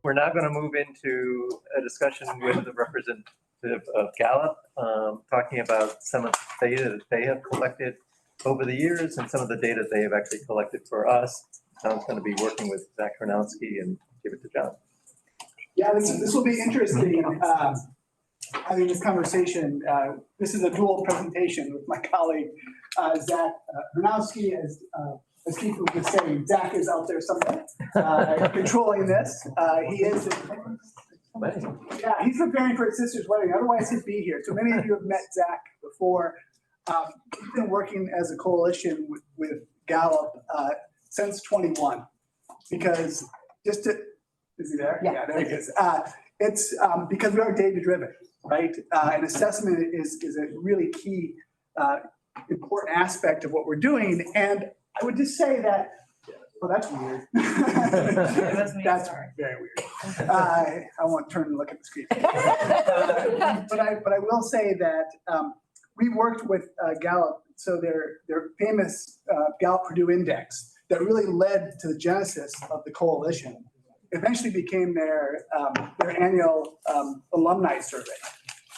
we're now going to move into a discussion with the representative of Gallup, talking about some of the data that they have collected over the years and some of the data they have actually collected for us. John's going to be working with Zach Karnowski and give it to John. Yeah, this will be interesting. Having this conversation. This is a dual presentation with my colleague, Zach Karnowski. As Keith was just saying, Zach is out there somewhere controlling this. He is. Yeah, he's preparing for his sister's wedding. Otherwise, he'd be here. So many of you have met Zach before. He's been working as a coalition with Gallup since 21. Because is he there? Yeah, there he is. It's because we are data-driven, right? And assessment is a really key, important aspect of what we're doing. And I would just say that, well, that's weird. That's very weird. I won't turn and look at the screen. But I will say that we worked with Gallup, so their famous Gallup-Purdue Index that really led to the genesis of the coalition eventually became their annual alumni survey.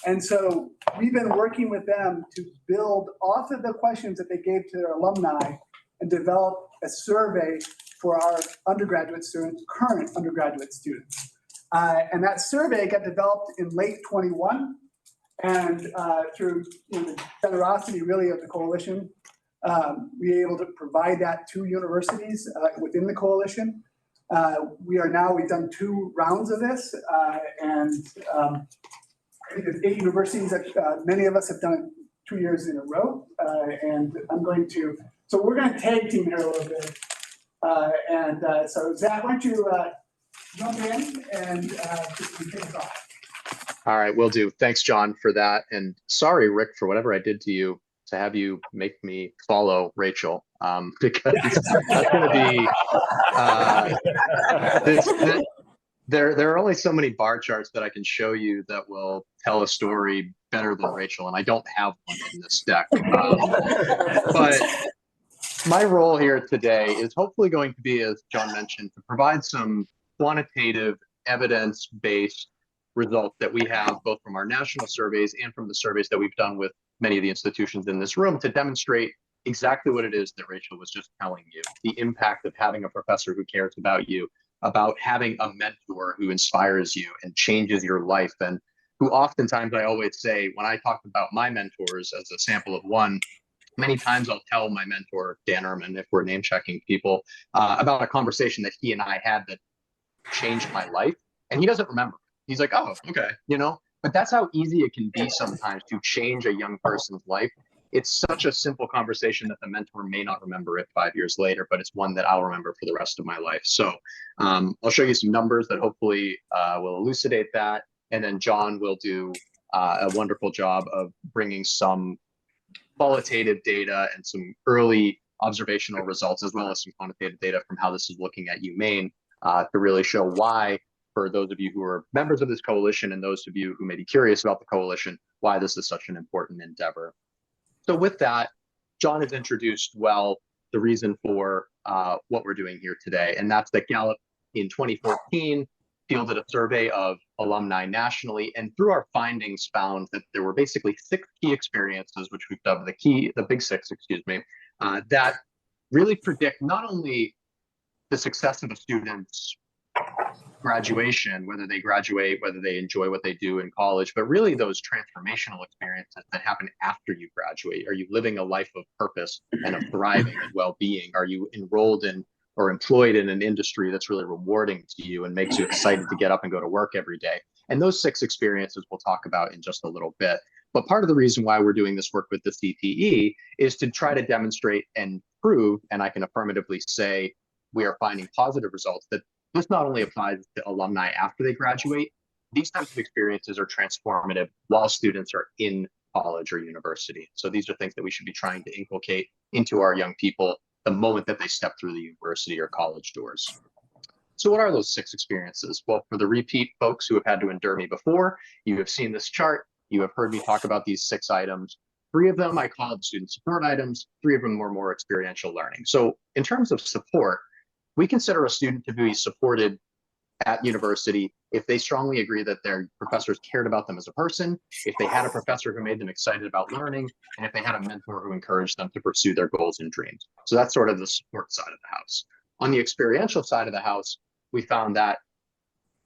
And so we've been working with them to build off of the questions that they gave to their alumni and develop a survey for our undergraduate students, current undergraduate students. And that survey got developed in late 21, and through the generosity really of the coalition, we were able to provide that to universities within the coalition. We've done 2 rounds of this, and I think there's 8 universities that many of us have done it 2 years in a row. And so we're going to tag team here a little bit. So Zach, why don't you jump in and just kick us off. All right, will do. Thanks, John, for that. And sorry, Rick, for whatever I did to you to have you make me follow Rachel, because that's going to be there are only so many bar charts that I can show you that will tell a story better than Rachel, and I don't have one in this deck. But my role here today is hopefully going to be, as John mentioned, to provide some quantitative, evidence-based results that we have both from our national surveys and from the surveys that we've done with many of the institutions in this room to demonstrate exactly what it is that Rachel was just telling you, the impact of having a professor who cares about you, about having a mentor who inspires you and changes your life, and who oftentimes, I always say, when I talk about my mentors as a sample of one, many times I'll tell my mentor, Dan Ehrman, if we're name checking people, about a conversation that he and I had that changed my life, and he doesn't remember. He's like, oh, okay, but that's how easy it can be sometimes to change a young person's life. It's such a simple conversation that the mentor may not remember it 5 years later, but it's one that I'll remember for the rest of my life. So I'll show you some numbers that hopefully will elucidate that. And then John will do a wonderful job of bringing some qualitative data and some early observational results, as well as some quantitative data from how this is looking at UMaine to really show why, for those of you who are members of this coalition and those of you who may be curious about the coalition, why this is such an important endeavor. So with that, John has introduced well the reason for what we're doing here today, and that's that Gallup in 2014 fielded a survey of alumni nationally, and through our findings found that there were basically 6 key experiences, which we've dubbed the big 6, that really predict not only the success of a student's graduation, whether they graduate, whether they enjoy what they do in college, but really those transformational experiences that happen after you graduate. Are you living a life of purpose and of thriving and well-being? Are you enrolled in or employed in an industry that's really rewarding to you and makes you excited to get up and go to work every day? And those 6 experiences we'll talk about in just a little bit. But part of the reason why we're doing this work with the CTE is to try to demonstrate and prove, and I can affirmatively say we are finding positive results, that this not only applies to alumni after they graduate, these types of experiences are transformative while students are in college or university. So these are things that we should be trying to inculcate into our young people the moment that they step through the university or college doors. So what are those 6 experiences? Well, for the repeat folks who have had to endure me before, you have seen this chart, you have heard me talk about these 6 items. 3 of them I called student support items, 3 of them were more experiential learning. So in terms of support, we consider a student to be supported at university if they strongly agree that their professors cared about them as a person, if they had a professor who made them excited about learning, and if they had a mentor who encouraged them to pursue their goals and dreams. So that's sort of the support side of the house. On the experiential side of the house, we found that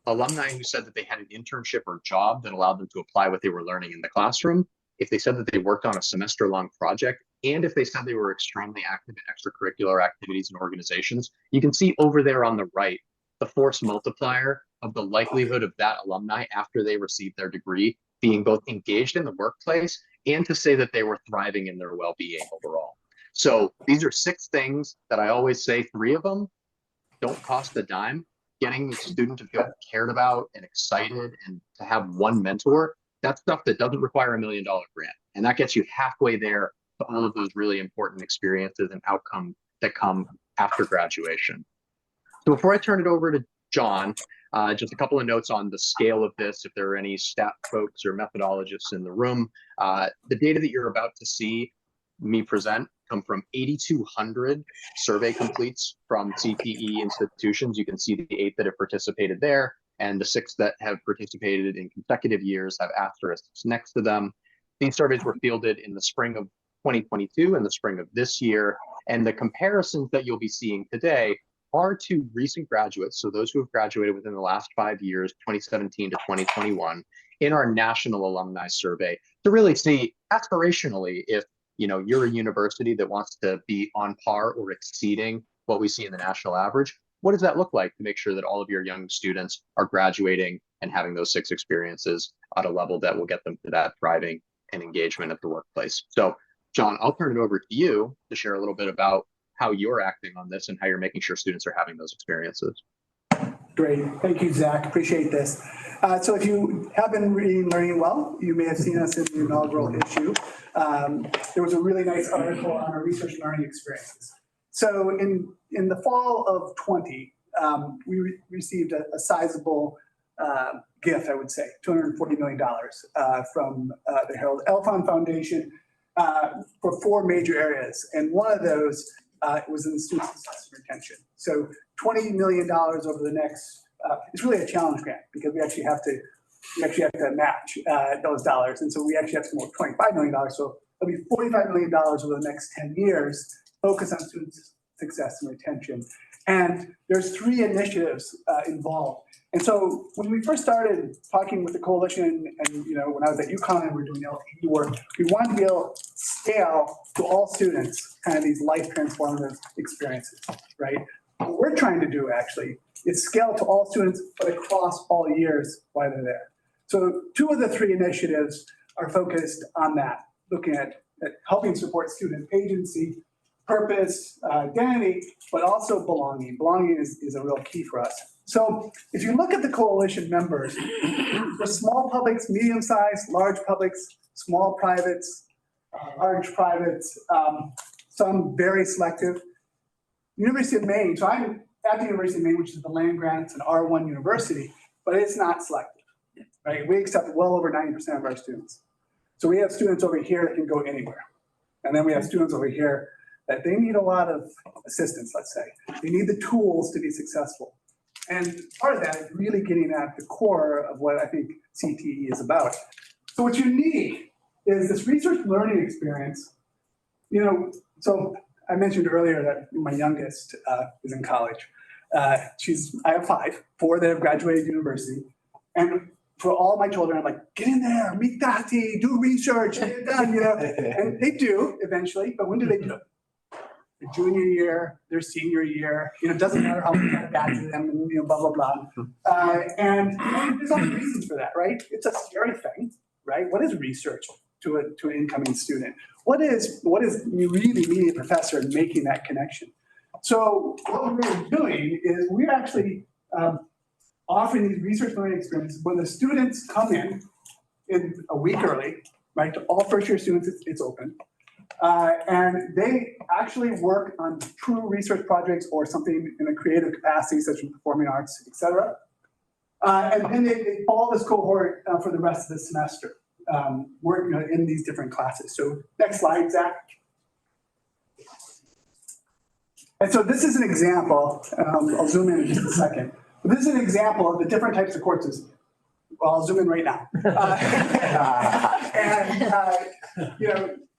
alumni who said that they had an internship or job that allowed them to apply what they were learning in the classroom, if they said that they worked on a semester-long project, and if they said they were extremely active in extracurricular activities and organizations, you can see over there on the right, the force multiplier of the likelihood of that alumni after they received their degree being both engaged in the workplace and to say that they were thriving in their well-being overall. So these are 6 things that I always say, 3 of them don't cost a dime. Getting a student to feel cared about and excited and to have one mentor, that's stuff that doesn't require $1 million grant. And that gets you halfway there to all of those really important experiences and outcomes that come after graduation. So before I turn it over to John, just a couple of notes on the scale of this, if there are any stat folks or methodologists in the room. The data that you're about to see me present come from 8,200 survey completes from CTE institutions. You can see the 8 that have participated there, and the 6 that have participated in consecutive years have asterisks next to them. These surveys were fielded in the spring of 2022 and the spring of this year, and the comparisons that you'll be seeing today are to recent graduates, so those who have graduated within the last 5 years, 2017 to 2021, in our national alumni survey to really see aspirationally if you're a university that wants to be on par or exceeding what we see in the national average. What does that look like to make sure that all of your young students are graduating and having those 6 experiences at a level that will get them to that thriving and engagement at the workplace? So, John, I'll turn it over to you to share a little bit about how you're acting on this and how you're making sure students are having those experiences. Great. Thank you, Zach. Appreciate this. So if you have been reading Learning Well, you may have seen us in the inaugural issue. There was a really nice article on our research learning experiences. So in the fall of 20, we received a sizable gift, I would say, $240 million from the Harold Elfond Foundation for 4 major areas. And one of those was in student success and retention. So $20 million over the next, it's really a challenge grant because we actually have to match those dollars. And so we actually have to come up with $25 million. So it'll be $45 million over the next 10 years, focus on student success and retention. And there's 3 initiatives involved. And so when we first started talking with the coalition and, when I was at UConn and we were doing LTE work, we wanted to be able to scale to all students, kind of these life transformative experiences, right? What we're trying to do actually is scale to all students, but across all years while they're there. So 2 of the 3 initiatives are focused on that, looking at helping support student agency, purpose, identity, but also belonging. Belonging is a real key for us. So if you look at the coalition members, for small publics, medium-sized, large publics, small privates, large privates, some very selective. University of Maine, so I'm at the University of Maine, which is the land grant, it's an R1 university, but it's not selective, right? We accept well over 90% of our students. So we have students over here that can go anywhere. And then we have students over here that they need a lot of assistance, let's say. They need the tools to be successful. And part of that is really getting at the core of what I think CTE is about. So what you need is this research learning experience. So I mentioned earlier that my youngest is in college. I have 5, 4 that have graduated university. And for all my children, I'm like, get in there, meet Dati, do research, get it done, And they do eventually, but when do they do it? Their junior year, their senior year, it doesn't matter how much bad to them, and blah, blah, blah. And there's other reasons for that, right? It's a scary thing, right? What is research to an incoming student? What is you really meeting a professor and making that connection? So what we're doing is we're actually offering these research learning experiences when the students come in a week early, right? To all first year students, it's open. And they actually work on true research projects or something in a creative capacity, such as performing arts, et cetera. And then they follow this cohort for the rest of the semester, working in these different classes. So next slide, Zach. And so this is an example, I'll zoom in just a second, But this is an example of the different types of courses. Well, I'll zoom in right now.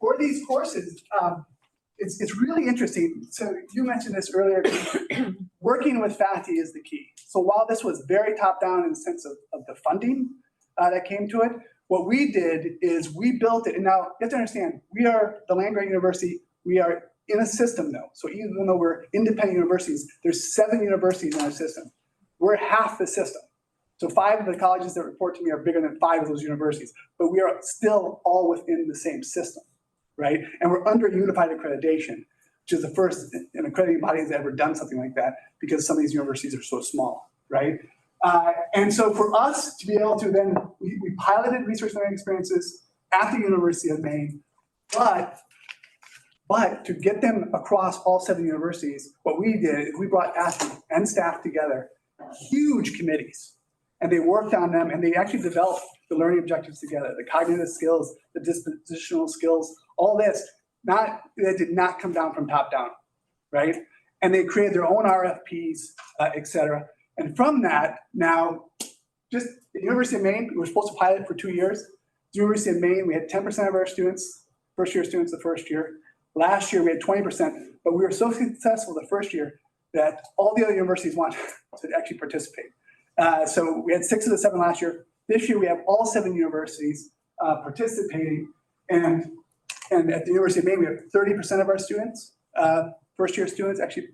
For these courses, it's really interesting. So you mentioned this earlier, working with faculty is the key. So while this was very top-down in the sense of the funding that came to it, what we did is we built it. And now you have to understand, we are the land-grant university. We are in a system though. So even though we're independent universities, there's 7 universities in our system. We're half the system. So 5 of the colleges that report to me are bigger than 5 of those universities, but we are still all within the same system, right? And we're under unified accreditation, which is the first an accrediting body has ever done something like that because some of these universities are so small, right? And so for us to be able to then, we piloted research learning experiences at the University of Maine, but to get them across all 7 universities, what we did is we brought faculty and staff together, huge committees, and they worked on them and they actually developed the learning objectives together, the cognitive skills, the dispositional skills, all this, that did not come down from top down, right? And they created their own RFPs, et cetera. And from that, now, just the University of Maine, we were supposed to pilot for 2 years. The University of Maine, we had 10% of our students, first-year students the first year. Last year, we had 20%, but we were so successful the first year that all the other universities wanted to actually participate. So we had 6 of the 7 last year. This year, we have all 7 universities participating. And at the University of Maine, we have 30% of our students, first-year students, actually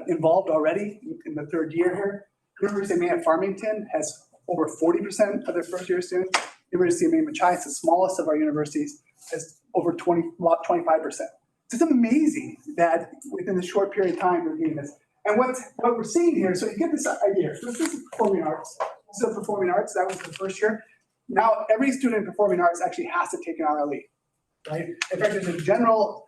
involved already in the 3rd year here. University of Maine at Farmington has over 40% of their first-year students. University of Maine Machias, the smallest of our universities, has over 25%. It's amazing that within a short period of time we're getting this. And what we're seeing here, so you get this idea. So this is performing arts. This is performing arts. That was the first year. Now every student in performing arts actually has to take an RLE, right? In fact, there's a general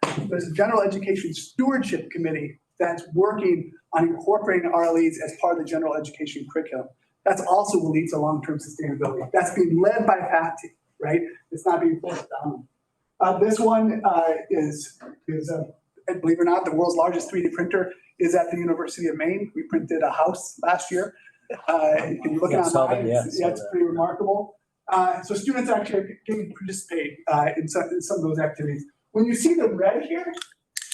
education stewardship committee that's working on incorporating RLEs as part of the general education curriculum. That's also what leads to long-term sustainability. That's being led by faculty, right? It's not being forced down. This one is believe it or not, the world's largest 3D printer is at the University of Maine. We printed a house last year. You can look at online. It's pretty remarkable. So students actually can participate in some of those activities. When you see the red here,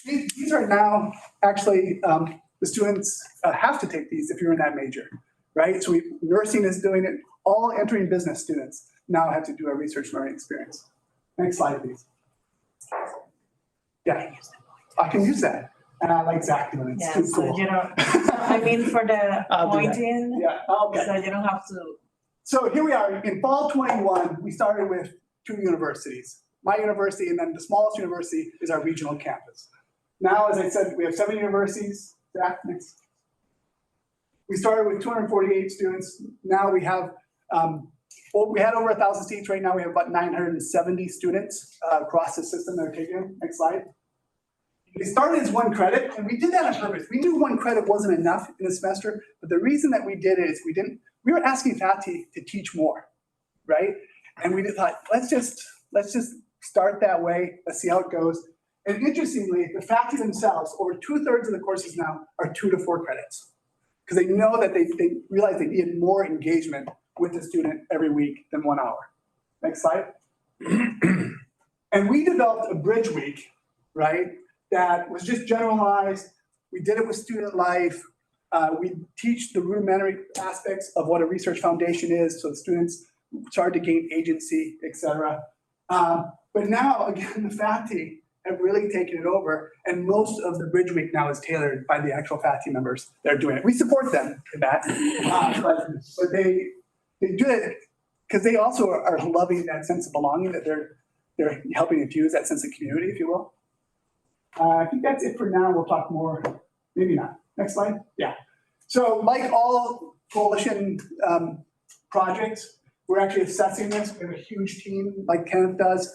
these are now actually the students have to take these if you're in that major, right? So nursing is doing it. All entering business students now have to do a research learning experience. Next slide, please. Yeah, I can use that. And I like Zach doing it. It's too cool. So, I mean, for the pointing, yeah, okay. so you don't have to. So here we are. In fall 21, we started with 2 universities. My university, and then the smallest university is our regional campus. Now, as I said, we have 7 universities. Zach, next. We started with 248 students. Now we have, we had over 1,000 seats. Right now we have about 970 students across the system that are taking them. Next slide. We started as 1 credit, and we did that on purpose. We knew 1 credit wasn't enough in a semester, but the reason that we did it is we were asking faculty to teach more, right? And we thought, let's just start that way. Let's see how it goes. And interestingly, the faculty themselves, over 2/3 of the courses now are 2 to 4 credits, because they know that they realize they need more engagement with the student every week than 1 hour. Next slide. And we developed a bridge week, right? That was just generalized. We did it with student life. We teach the rudimentary aspects of what a research foundation is, so the students started to gain agency, et cetera. But now, again, the faculty have really taken it over, and most of the Bridge Week now is tailored by the actual faculty members that are doing it. We support them in that, but they do it because they also are loving that sense of belonging, that they're helping infuse that sense of community, if you will. I think that's it for now. We'll talk more, maybe not. Next slide. Yeah. So like all coalition projects, we're actually assessing this. We have a huge team like Kenneth does.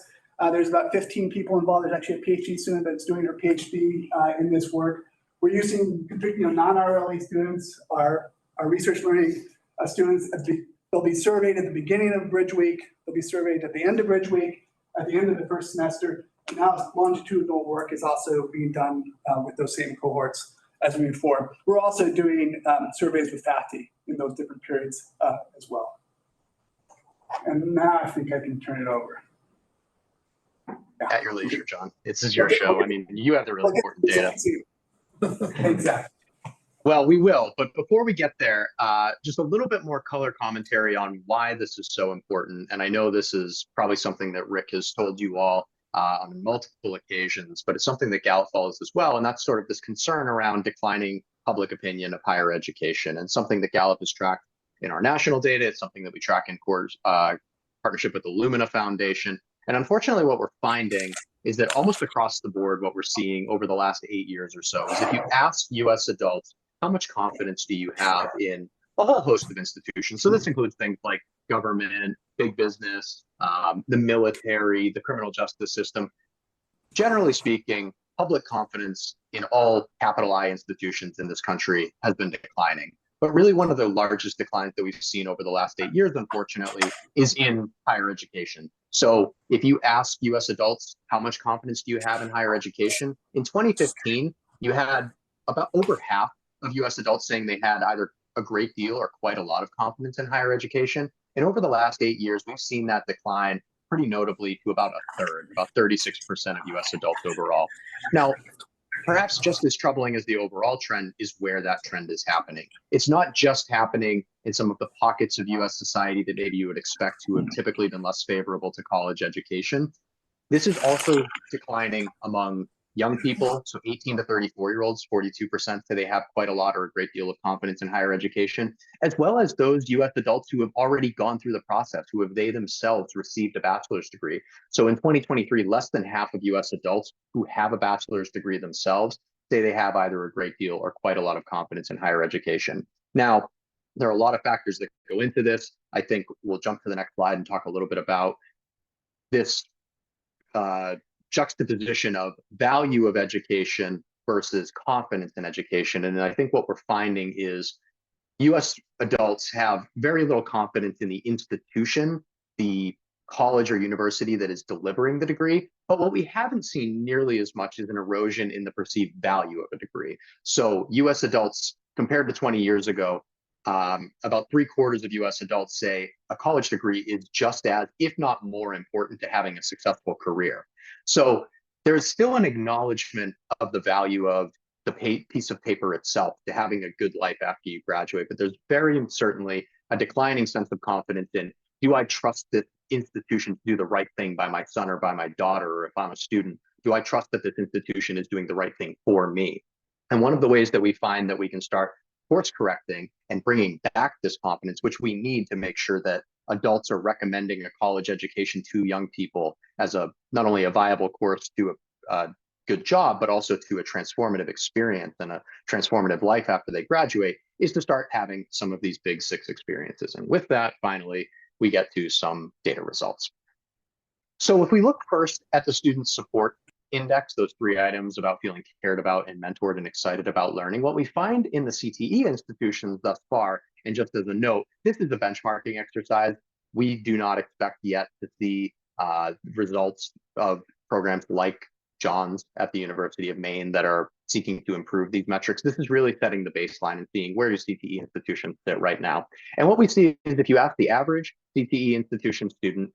There's about 15 people involved. There's actually a PhD student that's doing her PhD in this work. We're using non-RLE students, our research learning students. They'll be surveyed at the beginning of Bridge Week. They'll be surveyed at the end of Bridge Week, at the end of the first semester. Now longitudinal work is also being done with those same cohorts as we move forward. We're also doing surveys with faculty in those different periods as well. And now I think I can turn it over. At your leisure, John. This is your show. I mean, you have the really important data. Exactly. Well, we will. But before we get there, just a little bit more color commentary on why this is so important. And I know this is probably something that Rick has told you all on multiple occasions, but it's something that Gallup follows as well. And that's sort of this concern around declining public opinion of higher education, and something that Gallup has tracked in our national data. It's something that we track in partnership with the Lumina Foundation. And unfortunately, what we're finding is that almost across the board, what we're seeing over the last 8 years or so is if you ask US adults, how much confidence do you have in a whole host of institutions? So this includes things like government, big business, the military, the criminal justice system. Generally speaking, public confidence in all capital I institutions in this country has been declining. But really one of the largest declines that we've seen over the last 8 years, unfortunately, is in higher education. So if you ask US adults, how much confidence do you have in higher education? In 2015, you had about over half of US adults saying they had either a great deal or quite a lot of confidence in higher education. And over the last 8 years, we've seen that decline pretty notably to about a third, about 36% of US adults overall. Now, perhaps just as troubling as the overall trend is where that trend is happening. It's not just happening in some of the pockets of US society that maybe you would expect to have typically been less favorable to college education. This is also declining among young people. So 18 to 34-year-olds, 42% say they have quite a lot or a great deal of confidence in higher education, as well as those US adults who have already gone through the process, who have they themselves received a bachelor's degree. So in 2023, less than half of US adults who have a bachelor's degree themselves say they have either a great deal or quite a lot of confidence in higher education. Now, there are a lot of factors that go into this. I think we'll jump to the next slide and talk a little bit about this juxtaposition of value of education versus confidence in education. And I think what we're finding is US adults have very little confidence in the institution, the college or university that is delivering the degree. But what we haven't seen nearly as much is an erosion in the perceived value of a degree. So US adults, compared to 20 years ago, about 3/4 of US adults say a college degree is just as, if not more important to having a successful career. So there's still an acknowledgement of the value of the piece of paper itself, to having a good life after you graduate. But there's very certainly a declining sense of confidence in, do I trust this institution to do the right thing by my son or by my daughter, or if I'm a student, do I trust that this institution is doing the right thing for me? And one of the ways that we find that we can start course correcting and bringing back this confidence, which we need to make sure that adults are recommending a college education to young people as a not only a viable course to a good job, but also to a transformative experience and a transformative life after they graduate, is to start having some of these big six experiences. And with that, finally, we get to some data results. So if we look first at the student support index, those 3 items about feeling cared about and mentored and excited about learning, what we find in the CTE institutions thus far, and just as a note, this is a benchmarking exercise. We do not expect yet to see results of programs like John's at the University of Maine that are seeking to improve these metrics. This is really setting the baseline and seeing where do CTE institutions sit right now. And what we see is if you ask the average CTE institution student,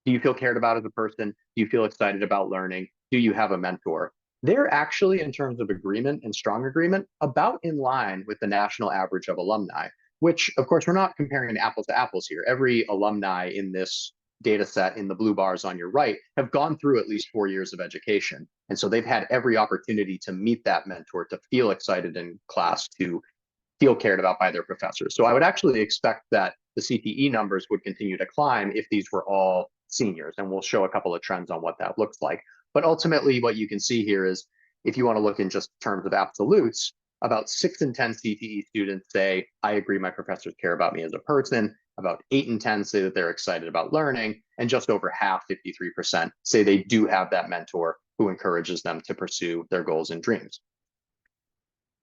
do you feel cared about as a person? Do you feel excited about learning? Do you have a mentor? They're actually, in terms of agreement and strong agreement, about in line with the national average of alumni, which of course, we're not comparing apples to apples here. Every alumni in this data set in the blue bars on your right have gone through at least 4 years of education. And so they've had every opportunity to meet that mentor, to feel excited in class, to feel cared about by their professors. So I would actually expect that the CTE numbers would continue to climb if these were all seniors. And we'll show a couple of trends on what that looks like. But ultimately, what you can see here is, if you want to look in just terms of absolutes, about 6 in 10 CTE students say, I agree my professors care about me as a person. About 8 in 10 say that they're excited about learning. And just over half, 53%, say they do have that mentor who encourages them to pursue their goals and dreams.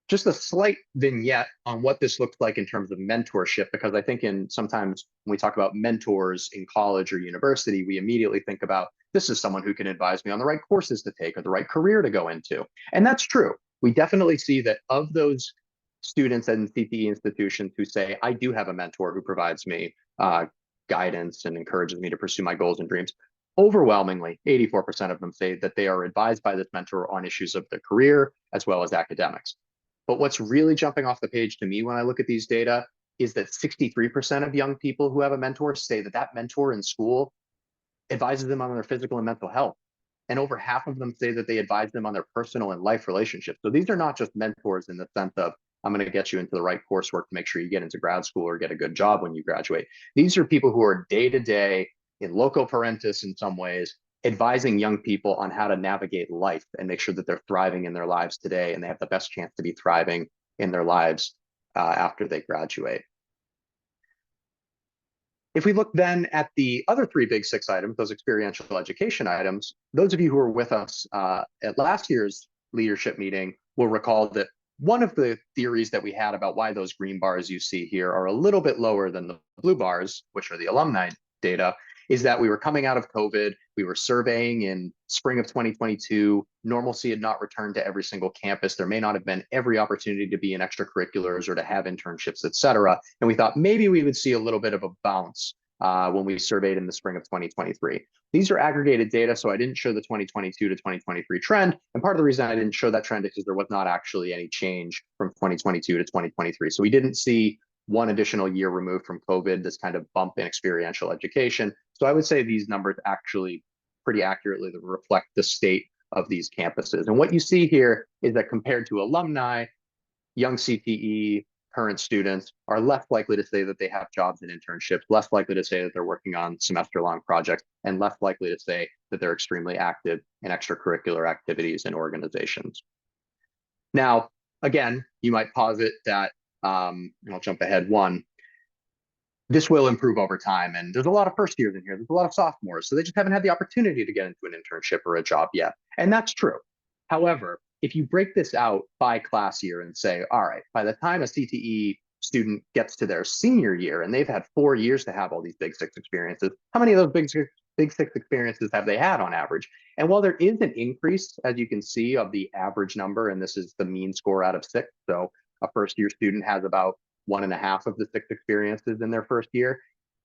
Just a slight vignette on what this looks like in terms of mentorship, because I think sometimes when we talk about mentors in college or university, we immediately think about, this is someone who can advise me on the right courses to take or the right career to go into. And that's true. we definitely see that of those students in CTE institutions who say, I do have a mentor who provides me guidance and encourages me to pursue my goals and dreams, overwhelmingly, 84% of them say that they are advised by this mentor on issues of their career as well as academics. But what's really jumping off the page to me when I look at these data is that 63% of young people who have a mentor say that that mentor in school advises them on their physical and mental health. And over half of them say that they advise them on their personal and life relationships. So these are not just mentors in the sense of, I'm going to get you into the right coursework to make sure you get into grad school or get a good job when you graduate. These are people who are day-to-day in loco parentis in some ways, advising young people on how to navigate life and make sure that they're thriving in their lives today and they have the best chance to be thriving in their lives after they graduate. If we look then at the other 3 big 6 items, those experiential education items, those of you who were with us at last year's leadership meeting will recall that one of the theories that we had about why those green bars you see here are a little bit lower than the blue bars, which are the alumni data, is that we were coming out of COVID, we were surveying in spring of 2022, normalcy had not returned to every single campus, there may not have been every opportunity to be in extracurriculars or to have internships, et cetera. And we thought maybe we would see a little bit of a bounce when we surveyed in the spring of 2023. These are aggregated data, so I didn't show the 2022 to 2023 trend. And part of the reason I didn't show that trend is because there was not actually any change from 2022 to 2023. So we didn't see one additional year removed from COVID, this kind of bump in experiential education. So I would say these numbers actually pretty accurately reflect the state of these campuses. And what you see here is that compared to alumni, young CTE, current students are less likely to say that they have jobs and internships, less likely to say that they're working on semester-long projects, and less likely to say that they're extremely active in extracurricular activities and organizations. Now, again, you might posit that, and I'll jump ahead one, this will improve over time. And there's a lot of first years in here, there's a lot of sophomores, so they just haven't had the opportunity to get into an internship or a job yet. And that's true. However, if you break this out by class year and say, all right, by the time a CTE student gets to their senior year and they've had 4 years to have all these big 6 experiences, how many of those big 6 experiences have they had on average? And while there is an increase, as you can see, of the average number, and this is the mean score out of 6, so a first year student has about 1.5 of the 6 experiences in their first year,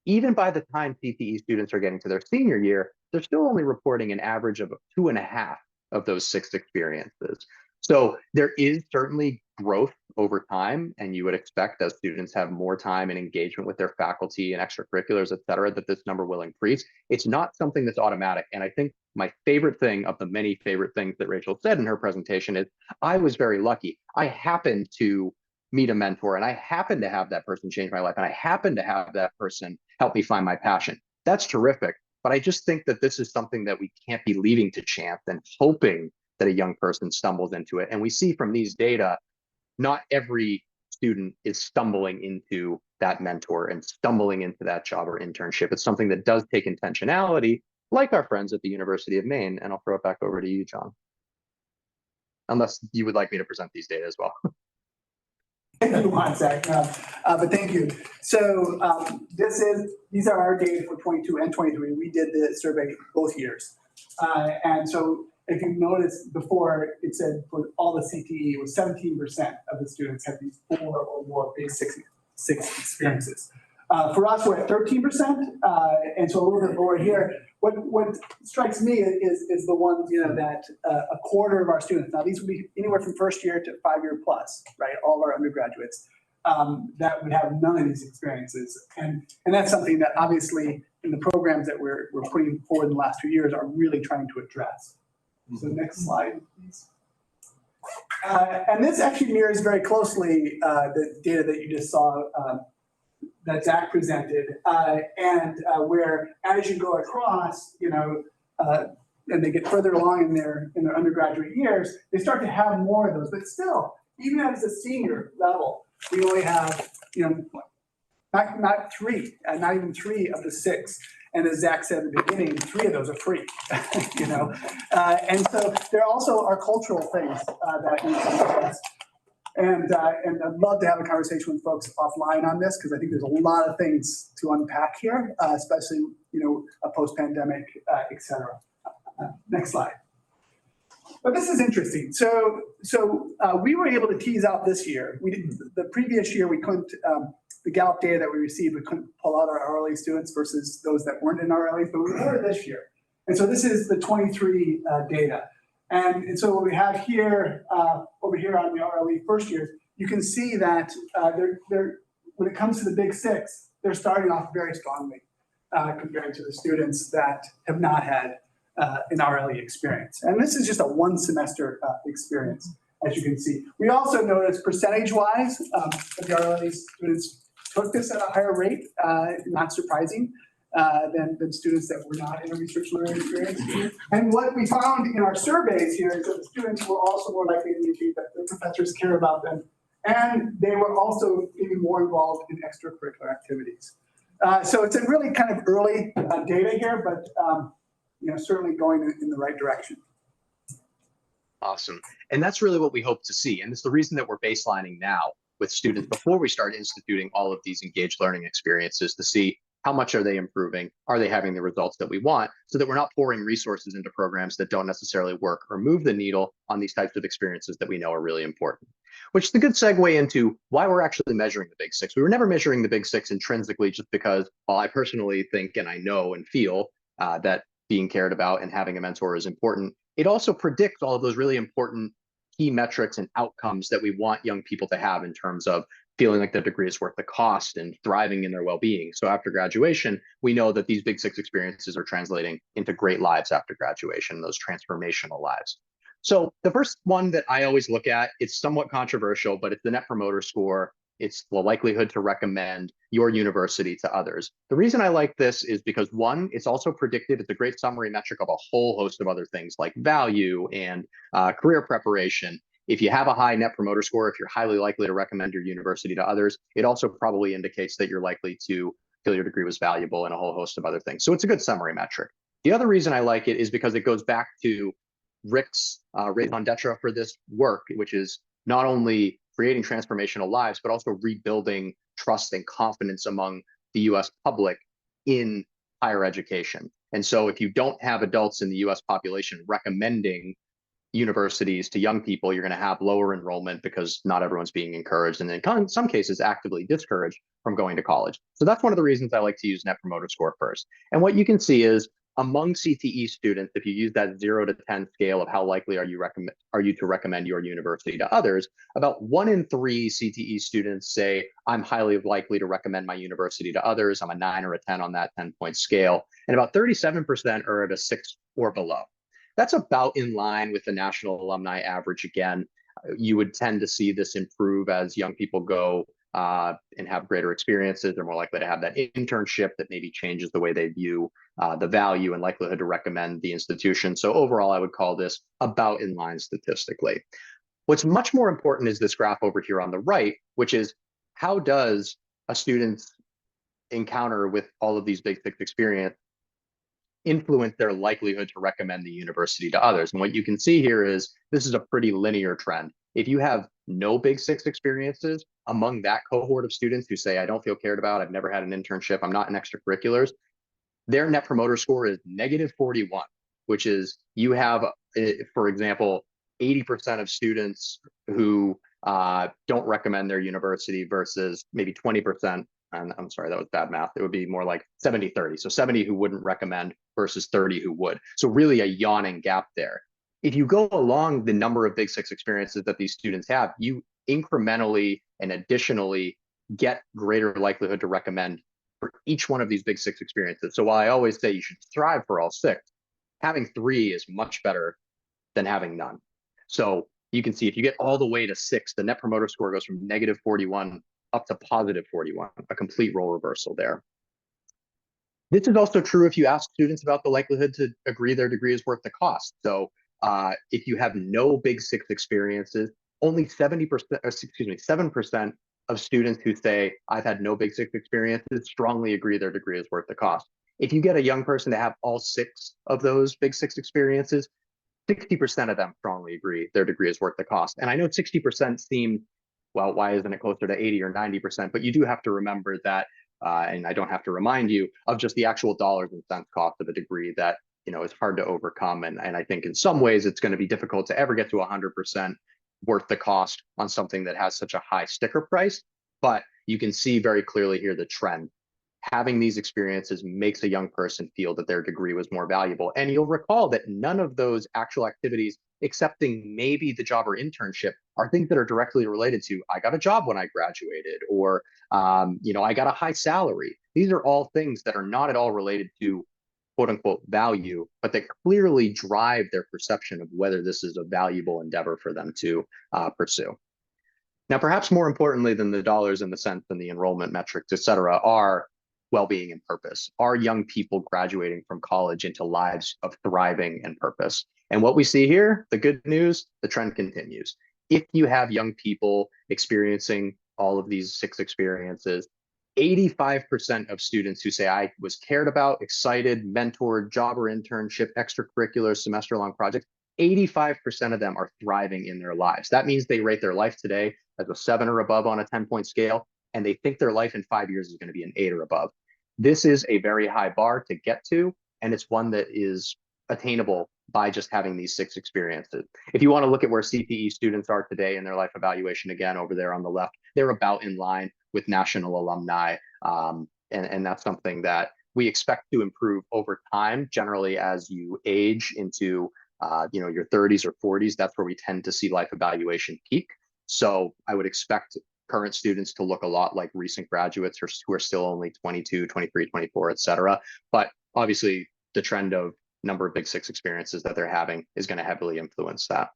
even by the time CTE students are getting to their senior year, they're still only reporting an average of 2.5 of those 6 experiences. So there is certainly growth over time, and you would expect as students have more time and engagement with their faculty and extracurriculars, et cetera, that this number will increase. It's not something that's automatic. And I think my favorite thing of the many favorite things that Rachel said in her presentation is, I was very lucky. I happened to meet a mentor and I happened to have that person change my life and I happened to have that person help me find my passion. That's terrific. But I just think that this is something that we can't be leaving to chance and hoping that a young person stumbles into it. And we see from these data, not every student is stumbling into that mentor and stumbling into that job or internship. It's something that does take intentionality, like our friends at the University of Maine. And I'll throw it back over to you, John. Unless you would like me to present these data as well. If you want, Zach, but thank you. So these are our data for 22 and 23. We did the survey both years. And so if you noticed before, it said for all the CTE, it was 17% of the students had these 4 or more big six experiences. For us, we're at 13%, and so a little bit lower here. What strikes me is the ones, that a quarter of our students, now these would be anywhere from first year to 5 year plus, right? All of our undergraduates that would have none of these experiences. And that's something that obviously in the programs that we're putting forward in the last 2 years are really trying to address. So next slide, please. And this actually mirrors very closely the data that you just saw that Zach presented, where as you go across, and they get further along in their undergraduate years, they start to have more of those. But still, even as a senior level, we only have, not even three of the 6. And as Zach said at the beginning, 3 of those are free, and so there also are cultural things that need to be addressed. And I'd love to have a conversation with folks offline on this, because I think there's a lot of things to unpack here, especially, a post-pandemic, et cetera. Next slide. But this is interesting. We were able to tease out this year. We didn't, the previous year we couldn't, the Gallup data that we received, we couldn't pull out our RLE students versus those that weren't in RLEs, but we were this year. And so this is the 23 data. And so what we have here, over here on the RLE first years, you can see that they're when it comes to the big six, they're starting off very strongly compared to the students that have not had an RLE experience. And this is just a one semester experience, as you can see. We also notice percentage-wise, the RLE students took this at a higher rate, not surprising, than students that were not in a research learning experience. And what we found in our surveys here is that the students were also more likely to indicate that the professors care about them, and they were also even more involved in extracurricular activities. So it's a really kind of early data here, but certainly going in the right direction. Awesome. And that's really what we hope to see. And it's the reason that we're baselining now with students before we start instituting all of these engaged learning experiences to see how much are they improving? Are they having the results that we want, so that we're not pouring resources into programs that don't necessarily work or move the needle on these types of experiences that we know are really important. Which is a good segue into why we're actually measuring the Big Six. We were never measuring the Big Six intrinsically just because, while I personally think and I know and feel that being cared about and having a mentor is important, it also predicts all of those really important key metrics and outcomes that we want young people to have in terms of feeling like their degree is worth the cost and thriving in their well-being. So after graduation, we know that these Big Six experiences are translating into great lives after graduation, those transformational lives. So the first one that I always look at, it's somewhat controversial, but it's the Net Promoter Score. It's the likelihood to recommend your university to others. The reason I like this is because, one, it's also predictive. It's a great summary metric of a whole host of other things like value and career preparation. If you have a high Net Promoter Score, if you're highly likely to recommend your university to others, it also probably indicates that you're likely to feel your degree was valuable and a whole host of other things. So it's a good summary metric. The other reason I like it is because it goes back to Rick's raison d'etre for this work, which is not only creating transformational lives, but also rebuilding trust and confidence among the US public in higher education. And so if you don't have adults in the US population recommending universities to young people, you're going to have lower enrollment because not everyone's being encouraged, and in some cases actively discouraged from going to college. So that's one of the reasons I like to use Net Promoter Score first. And what you can see is among CTE students, if you use that 0 to 10 scale of how likely are you to recommend your university to others, about 1 in 3 CTE students say, I'm highly likely to recommend my university to others. I'm a 9 or a 10 on that 10-point scale. And about 37% are at a 6 or below. That's about in line with the national alumni average. Again, you would tend to see this improve as young people go and have greater experiences. They're more likely to have that internship that maybe changes the way they view the value and likelihood to recommend the institution. So overall, I would call this about in line statistically. What's much more important is this graph over here on the right, which is how does a student's encounter with all of these Big Six experience influence their likelihood to recommend the university to others. And what you can see here is this is a pretty linear trend. If you have no Big Six experiences among that cohort of students who say, I don't feel cared about, I've never had an internship, I'm not in extracurriculars, their Net Promoter Score is -41, which is you have, for example, 80% of students who don't recommend their university versus maybe 20%. And I'm sorry, that was bad math. It would be more like 70-30. So 70 who wouldn't recommend versus 30 who would. So really a yawning gap there. If you go along the number of Big Six experiences that these students have, you incrementally and additionally get greater likelihood to recommend for each one of these Big Six experiences. So while I always say you should strive for all 6, having 3 is much better than having none. So you can see if you get all the way to 6, the Net Promoter Score goes from -41 up to +41, a complete role reversal there. This is also true if you ask students about the likelihood to agree their degree is worth the cost. So if you have no Big Six experiences, only 7% of students who say, I've had no Big Six experiences, strongly agree their degree is worth the cost. If you get a young person to have all 6 of those Big Six experiences, 60% of them strongly agree their degree is worth the cost. And I know 60% seem, well, why isn't it closer to 80 or 90%? But you do have to remember that, and I don't have to remind you of just the actual dollars and cents cost of a degree, that is hard to overcome. And I think in some ways it's going to be difficult to ever get to 100% worth the cost on something that has such a high sticker price. But you can see very clearly here the trend. Having these experiences makes a young person feel that their degree was more valuable. And you'll recall that none of those actual activities, excepting maybe the job or internship, are things that are directly related to, I got a job when I graduated, or, I got a high salary. These are all things that are not at all related to quote unquote value, but that clearly drive their perception of whether this is a valuable endeavor for them to pursue. Now, perhaps more importantly than the dollars and the cents and the enrollment metrics, et cetera, are well-being and purpose. Are young people graduating from college into lives of thriving and purpose? And what we see here, the good news, the trend continues. If you have young people experiencing all of these 6 experiences, 85% of students who say I was cared about, excited, mentored, job or internship, extracurricular, semester-long projects, 85% of them are thriving in their lives. That means they rate their life today as a 7 or above on a 10-point scale, and they think their life in 5 years is going to be an 8 or above. This is a very high bar to get to, and it's one that is attainable by just having these 6 experiences. If you want to look at where CTE students are today in their life evaluation, again, over there on the left, they're about in line with national alumni. And that's something that we expect to improve over time, generally as you age into your 30s or 40s. That's where we tend to see life evaluation peak. So I would expect current students to look a lot like recent graduates who are still only 22, 23, 24, et cetera. But obviously the trend of number of Big 6 experiences that they're having is going to heavily influence that.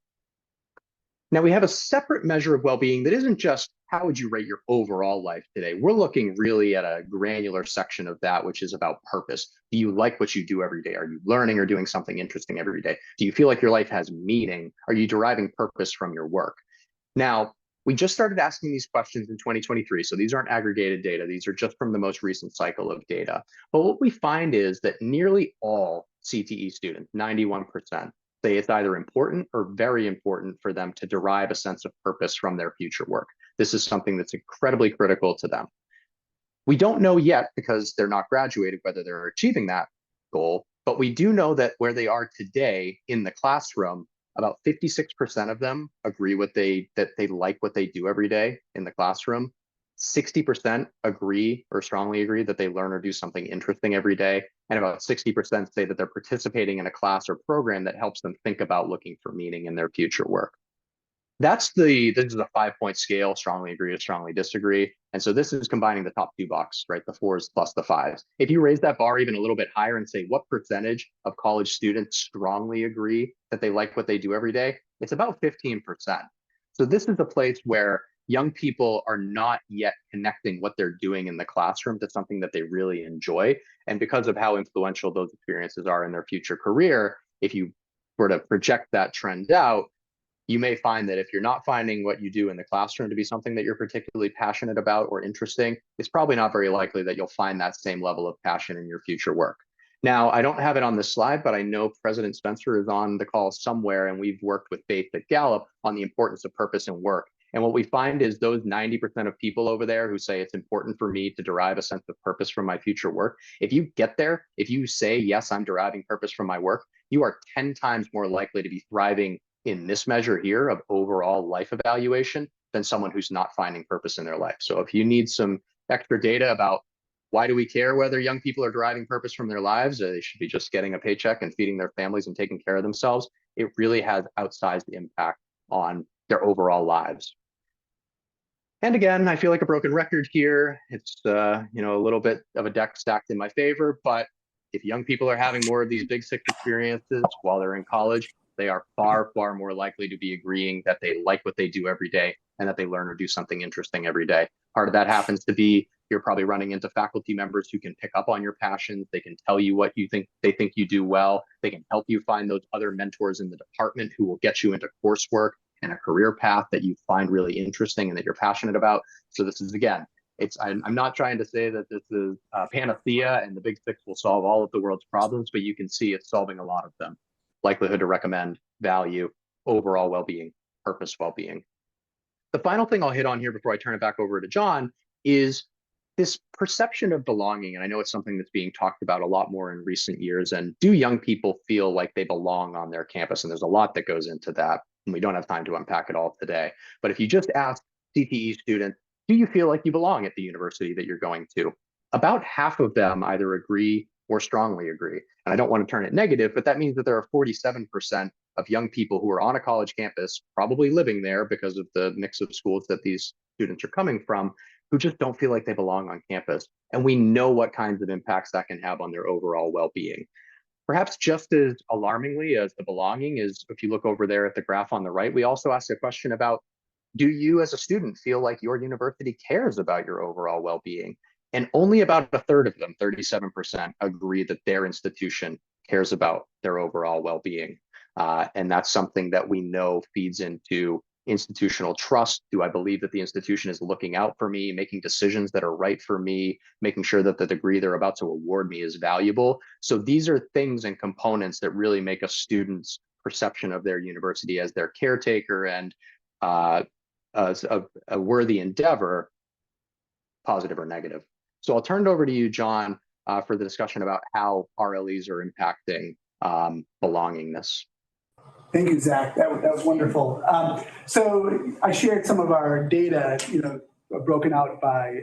Now we have a separate measure of well-being that isn't just how would you rate your overall life today. We're looking really at a granular section of that, which is about purpose. Do you like what you do every day? Are you learning or doing something interesting every day? Do you feel like your life has meaning? Are you deriving purpose from your work? Now, we just started asking these questions in 2023, so these aren't aggregated data. These are just from the most recent cycle of data. But what we find is that nearly all CTE students, 91%, say it's either important or very important for them to derive a sense of purpose from their future work. This is something that's incredibly critical to them. We don't know yet, because they're not graduated, whether they're achieving that goal, but we do know that where they are today in the classroom, about 56% of them agree that they like what they do every day in the classroom. 60% agree or strongly agree that they learn or do something interesting every day. And about 60% say that they're participating in a class or program that helps them think about looking for meaning in their future work. This is a 5-point scale, strongly agree to strongly disagree. And so this is combining the top 2 boxes, right? The 4s plus the 5s. If you raise that bar even a little bit higher and say, what percentage of college students strongly agree that they like what they do every day? It's about 15%. So this is a place where young people are not yet connecting what they're doing in the classroom to something that they really enjoy. And because of how influential those experiences are in their future career, if you were to project that trend out, you may find that if you're not finding what you do in the classroom to be something that you're particularly passionate about or interesting, it's probably not very likely that you'll find that same level of passion in your future work. Now, I don't have it on this slide, but I know President Spencer is on the call somewhere, and we've worked with Faith at Gallup on the importance of purpose in work. And what we find is those 90% of people over there who say it's important for me to derive a sense of purpose from my future work, if you get there, if you say, yes, I'm deriving purpose from my work, you are 10 times more likely to be thriving in this measure here of overall life evaluation than someone who's not finding purpose in their life. So if you need some extra data about why do we care whether young people are deriving purpose from their lives, or they should be just getting a paycheck and feeding their families and taking care of themselves, it really has outsized impact on their overall lives. And again, I feel like a broken record here. It's a little bit of a deck stacked in my favor, but if young people are having more of these Big 6 experiences while they're in college, they are far, far more likely to be agreeing that they like what they do every day and that they learn or do something interesting every day. Part of that happens to be you're probably running into faculty members who can pick up on your passions. They can tell you what they think you do well. They can help you find those other mentors in the department who will get you into coursework and a career path that you find really interesting and that you're passionate about. So this is, again, I'm not trying to say that this is a panacea and the Big 6 will solve all of the world's problems, but you can see it's solving a lot of them. Likelihood to recommend, value, overall well-being, purpose well-being. The final thing I'll hit on here before I turn it back over to John is this perception of belonging, and I know it's something that's being talked about a lot more in recent years, and do young people feel like they belong on their campus? And there's a lot that goes into that, and we don't have time to unpack it all today. But if you just ask CTE students, do you feel like you belong at the university that you're going to? About half of them either agree or strongly agree. And I don't want to turn it negative, but that means that there are 47% of young people who are on a college campus, probably living there because of the mix of schools that these students are coming from, who just don't feel like they belong on campus. And we know what kinds of impacts that can have on their overall well-being. Perhaps just as alarmingly as the belonging is, if you look over there at the graph on the right, we also asked a question about, do you as a student feel like your university cares about your overall well-being? And only about a third of them, 37%, agree that their institution cares about their overall well-being. And that's something that we know feeds into institutional trust. Do I believe that the institution is looking out for me, making decisions that are right for me, making sure that the degree they're about to award me is valuable? So these are things and components that really make a student's perception of their university as their caretaker and as a worthy endeavor, positive or negative. So I'll turn it over to you, John, for the discussion about how RLEs are impacting belongingness. Thank you, Zach. That was wonderful. So I shared some of our data, broken out by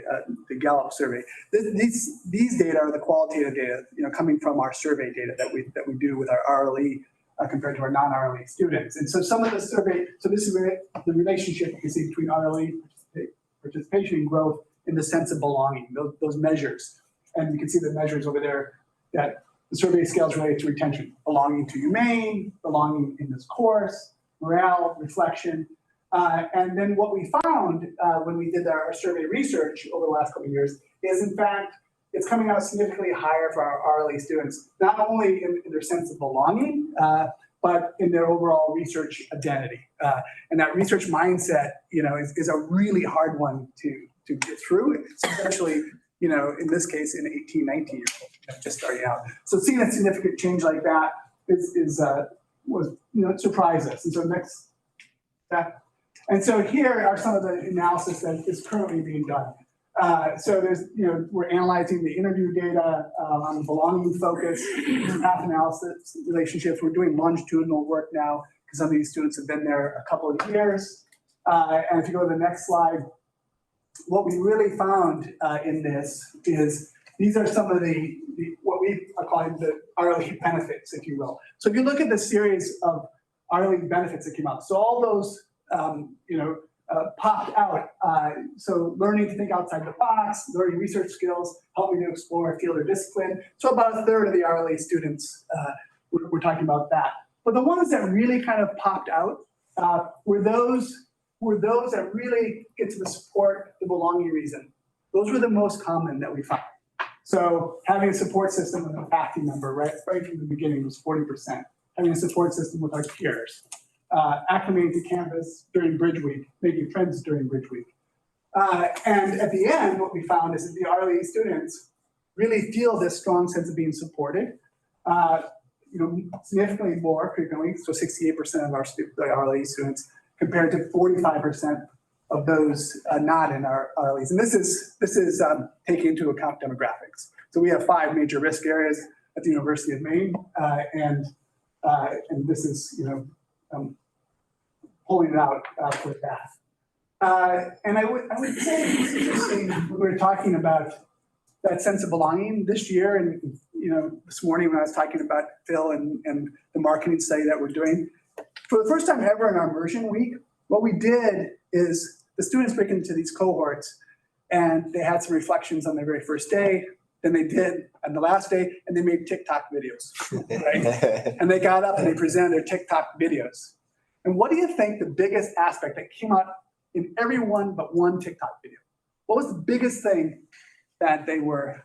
the Gallup survey. These data are the qualitative data, coming from our survey data that we do with our RLE compared to our non-RLE students. And so some of the survey, so this is the relationship you can see between RLE participation and growth in the sense of belonging, those measures. And you can see the measures over there that the survey scales related to retention, belonging to UMaine, belonging in this course, morale, reflection. And then what we found when we did our survey research over the last couple of years is, in fact, it's coming out significantly higher for our RLE students, not only in their sense of belonging, but in their overall research identity. And that research mindset, is a really hard one to get through, especially, in this case, in 18, 19 years old, just starting out. So seeing a significant change like that surprised us. And so next step. And so here are some of the analysis that is currently being done. So there's, we're analyzing the interview data on the belonging focus, path analysis, relationships. We're doing longitudinal work now because some of these students have been there a couple of years. And if you go to the next slide, what we really found in this is these are some of the what we are calling the RLE benefits, if you will. So if you look at the series of RLE benefits that came out, so all those popped out. So learning to think outside the box, learning research skills, helping to explore a field or discipline. So about a third of the RLE students we're talking about that. But the ones that really kind of popped out were those that really get to the support, the belonging reason. Those were the most common that we found. So having a support system with a faculty member, right from the beginning was 40%. Having a support system with our peers. Acclimating to campus during Bridge Week, making friends during Bridge Week. And at the end, what we found is that the RLE students really feel this strong sense of being supported. Significantly more frequently, so 68% of our RLE students, compared to 45% of those not in our RLEs. And this is taking into account demographics. So we have 5 major risk areas at the University of Maine, and this is pulling it out with that. And I would say it's interesting when we're talking about that sense of belonging this year, and this morning when I was talking about Phil and the marketing study that we're doing, for the first time ever in our immersion week, what we did is the students break into these cohorts and they had some reflections on their very first day, then they did on the last day, and they made TikTok videos, right? And they got up and they presented their TikTok videos. And what do you think the biggest aspect that came out in every one but one TikTok video? What was the biggest thing that they were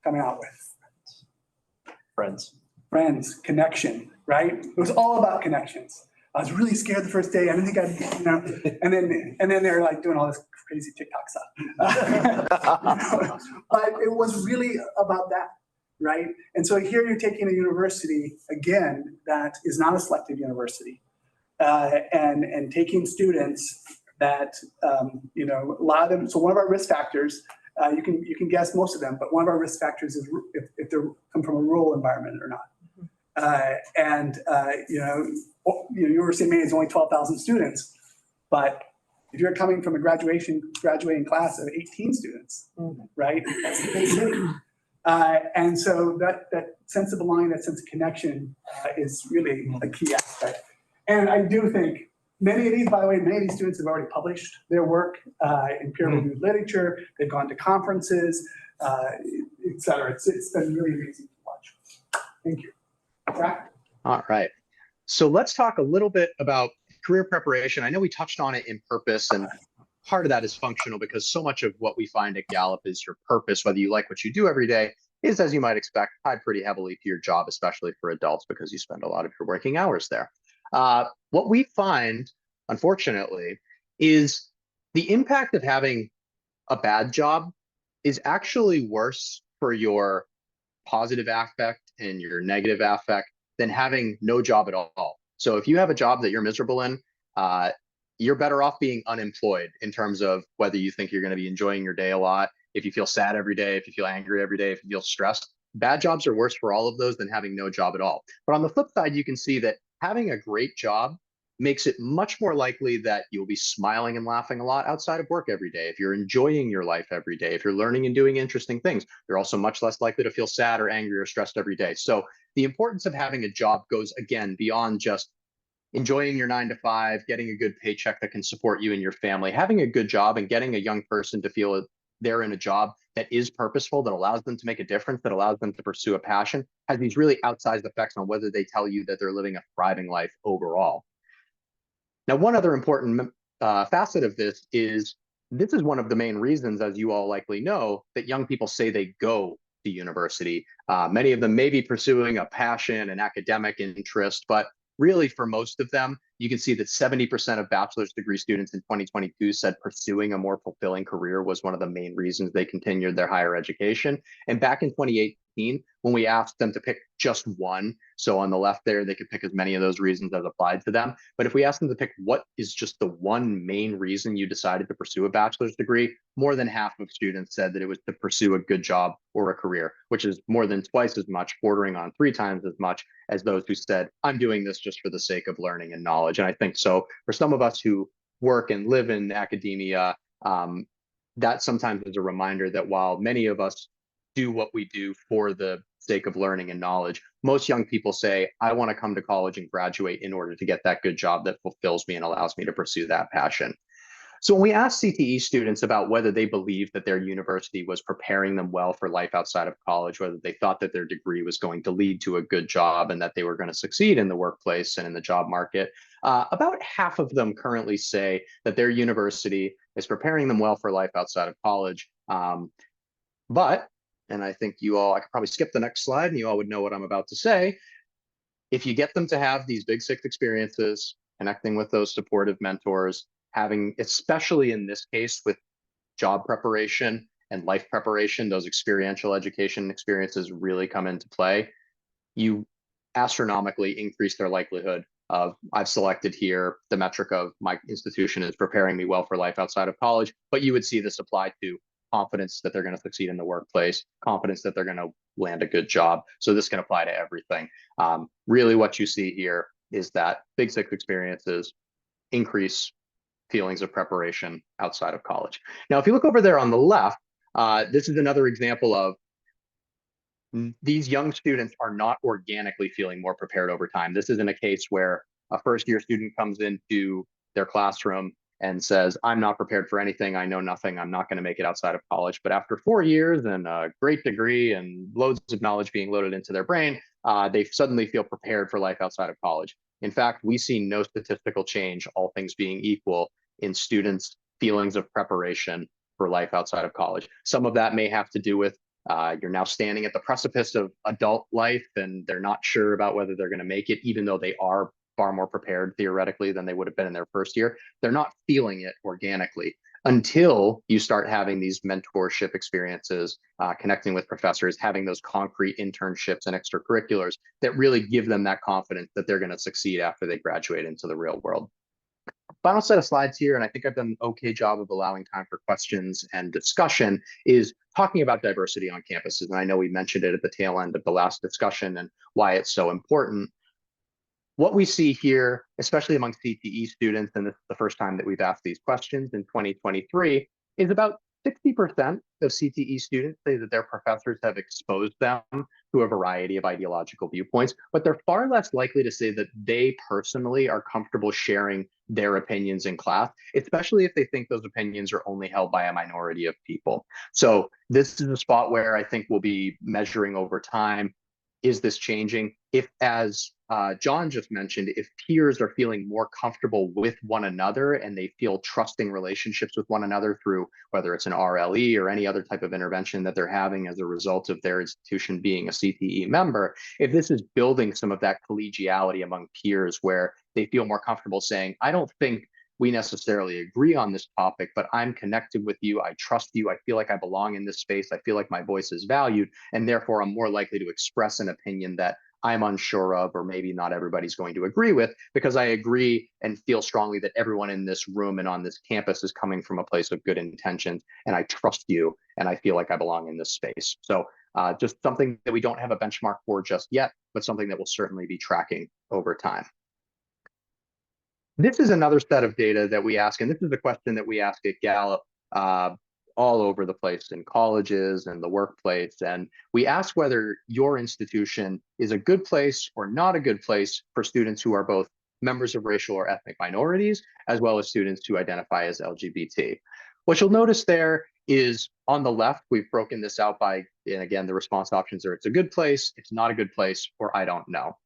coming out with? Friends, connection, right? It was all about connections. I was really scared the first day. I didn't think I'd, and then they're like doing all this crazy TikTok stuff. But it was really about that, right? And so here you're taking a university, again, that is not a selective university, and taking students that, allow them. So one of our risk factors You can guess most of them, but one of our risk factors is if they come from a rural environment or not. University of Maine is only 12,000 students, but if you're coming from a graduating class of 18 students, right, that's a big city. And so that sense of belonging, that sense of connection is really a key aspect. And I do think many of these, by the way, many of these students have already published their work in peer-reviewed literature. They've gone to conferences, et cetera. It's been really amazing to watch. Thank you. Zach? All right. So let's talk a little bit about career preparation. I know we touched on it in purpose, and part of that is functional because so much of what we find at Gallup is your purpose, whether you like what you do every day, is, as you might expect, tied pretty heavily to your job, especially for adults, because you spend a lot of your working hours there. What we find, unfortunately, is the impact of having a bad job is actually worse for your positive affect and your negative affect than having no job at all. So if you have a job that you're miserable in, you're better off being unemployed in terms of whether you think you're going to be enjoying your day a lot, if you feel sad every day, if you feel angry every day, if you feel stressed. Bad jobs are worse for all of those than having no job at all. But on the flip side, you can see that having a great job makes it much more likely that you'll be smiling and laughing a lot outside of work every day. If you're enjoying your life every day, if you're learning and doing interesting things, you're also much less likely to feel sad or angry or stressed every day. So the importance of having a job goes, again, beyond just enjoying your 9 to 5, getting a good paycheck that can support you and your family. Having a good job and getting a young person to feel they're in a job that is purposeful, that allows them to make a difference, that allows them to pursue a passion, has these really outsized effects on whether they tell you that they're living a thriving life overall. Now, one other important facet of this is one of the main reasons, as you all likely know, that young people say they go to university. Many of them may be pursuing a passion, an academic interest, but really for most of them, you can see that 70% of bachelor's degree students in 2022 said pursuing a more fulfilling career was one of the main reasons they continued their higher education. And back in 2018, when we asked them to pick just one, so on the left there, they could pick as many of those reasons as applied to them. But if we asked them to pick what is just the one main reason you decided to pursue a bachelor's degree, more than half of students said that it was to pursue a good job or a career, which is more than twice as much, bordering on 3 times as much as those who said, I'm doing this just for the sake of learning and knowledge. And I think so for some of us who work and live in academia, that sometimes is a reminder that while many of us do what we do for the sake of learning and knowledge, most young people say, I want to come to college and graduate in order to get that good job that fulfills me and allows me to pursue that passion. So when we asked CTE students about whether they believed that their university was preparing them well for life outside of college, whether they thought that their degree was going to lead to a good job and that they were going to succeed in the workplace and in the job market, about half of them currently say that their university is preparing them well for life outside of college. But, and I think you all, I could probably skip the next slide and you all would know what I'm about to say. If you get them to have these Big Six experiences, connecting with those supportive mentors, having, especially in this case with job preparation and life preparation, those experiential education experiences really come into play, you astronomically increase their likelihood of, I've selected here, the metric of my institution is preparing me well for life outside of college, but you would see this apply to confidence that they're going to succeed in the workplace, confidence that they're going to land a good job. So this can apply to everything. Really what you see here is that Big Six experiences increase feelings of preparation outside of college. Now, if you look over there on the left, this is another example of these young students are not organically feeling more prepared over time. This isn't a case where a first-year student comes into their classroom and says, I'm not prepared for anything, I know nothing, I'm not going to make it outside of college. But after 4 years and a great degree and loads of knowledge being loaded into their brain, they suddenly feel prepared for life outside of college. In fact, we see no statistical change, all things being equal, in students' feelings of preparation for life outside of college. Some of that may have to do with you're now standing at the precipice of adult life and they're not sure about whether they're going to make it, even though they are far more prepared theoretically than they would have been in their first year. They're not feeling it organically until you start having these mentorship experiences, connecting with professors, having those concrete internships and extracurriculars that really give them that confidence that they're going to succeed after they graduate into the real world. Final set of slides here, and I think I've done an okay job of allowing time for questions and discussion, is talking about diversity on campuses. And I know we mentioned it at the tail end of the last discussion and why it's so important. What we see here, especially among CTE students, and this is the first time that we've asked these questions in 2023, is about 60% of CTE students say that their professors have exposed them to a variety of ideological viewpoints, but they're far less likely to say that they personally are comfortable sharing their opinions in class, especially if they think those opinions are only held by a minority of people. So this is a spot where I think we'll be measuring over time. Is this changing? If, as John just mentioned, if peers are feeling more comfortable with one another and they feel trusting relationships with one another through whether it's an RLE or any other type of intervention that they're having as a result of their institution being a CTE member, if this is building some of that collegiality among peers where they feel more comfortable saying, I don't think we necessarily agree on this topic, but I'm connected with you. I trust you. I feel like I belong in this space. I feel like my voice is valued. And therefore, I'm more likely to express an opinion that I'm unsure of, or maybe not everybody's going to agree with, because I agree and feel strongly that everyone in this room and on this campus is coming from a place of good intentions. And I trust you. And I feel like I belong in this space. So just something that we don't have a benchmark for just yet, but something that we'll certainly be tracking over time. This is another set of data that we ask, and this is the question that we ask at Gallup all over the place in colleges and the workplace. And we ask whether your institution is a good place or not a good place for students who are both members of racial or ethnic minorities, as well as students who identify as LGBT. What you'll notice there is on the left, we've broken this out by, and again, the response options are it's a good place, it's not a good place, or I don't know.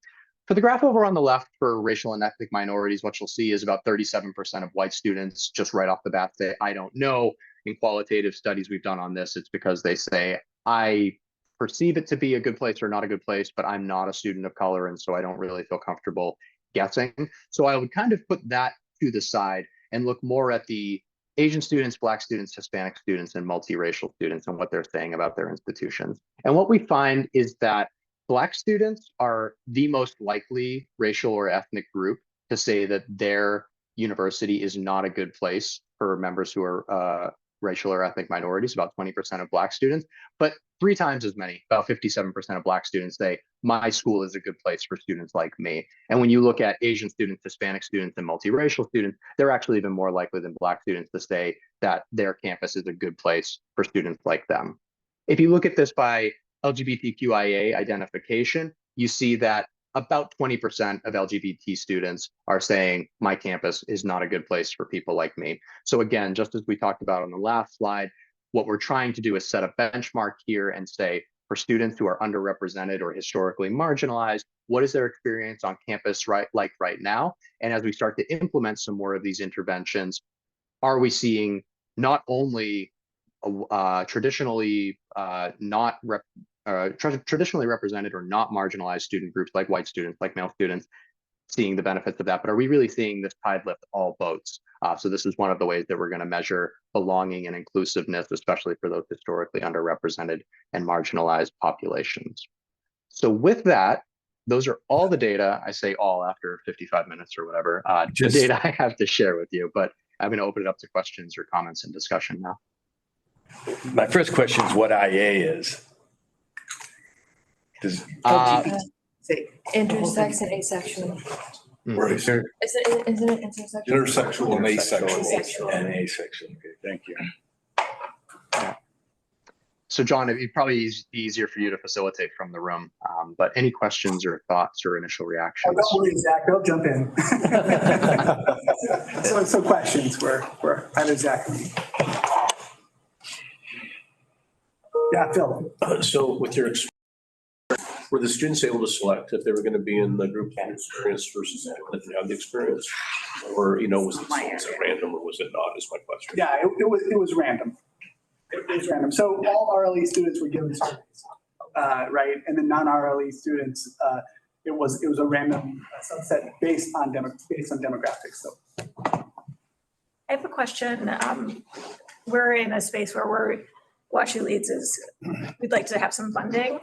For the graph over on the left for racial and ethnic minorities, what you'll see is about 37% of white students just right off the bat say, I don't know. In qualitative studies we've done on this, it's because they say, I perceive it to be a good place or not a good place, but I'm not a student of color, and so I don't really feel comfortable guessing. So I would kind of put that to the side and look more at the Asian students, Black students, Hispanic students, and multiracial students and what they're saying about their institutions. And what we find is that Black students are the most likely racial or ethnic group to say that their university is not a good place for members who are racial or ethnic minorities, about 20% of Black students, but 3 times as many, about 57% of Black students say, my school is a good place for students like me. And when you look at Asian students, Hispanic students, and multiracial students, they're actually even more likely than Black students to say that their campus is a good place for students like them. If you look at this by LGBTQIA identification, you see that about 20% of LGBT students are saying my campus is not a good place for people like me. So again, just as we talked about on the last slide, what we're trying to do is set a benchmark here and say, for students who are underrepresented or historically marginalized, what is their experience on campus right now? And as we start to implement some more of these interventions, are we seeing not only traditionally traditionally represented or not marginalized student groups like white students, like male students, seeing the benefits of that, but are we really seeing this tide lift all boats? So this is one of the ways that we're going to measure belonging and inclusiveness, especially for those historically underrepresented and marginalized populations. So with that, those are all the data, I say all after 55 minutes or whatever, the data I have to share with you, but I'm going to open it up to questions or comments and discussion now. My first question is what IA is. Intersex and asexual. Right. Isn't it intersexual? Intersexual and asexual. Asexual. And asexual. Okay, thank you. So John, it'd probably be easier for you to facilitate from the room, but any questions or thoughts or initial reactions? Oh, don't worry, Zach, they'll jump in. so questions, how does Zach? Yeah, Phil. So with your experience, were the students able to select if they were going to be in the group of experience versus that didn't have the experience? Or, was it random or was it not, is my question. Yeah, it was random. It was random. So all RLE students were given surveys, right? And the non-RLE students, it was a random subset based on demographics. So I have a question. We're in a space where WashU Leads is, we'd like to have some funding.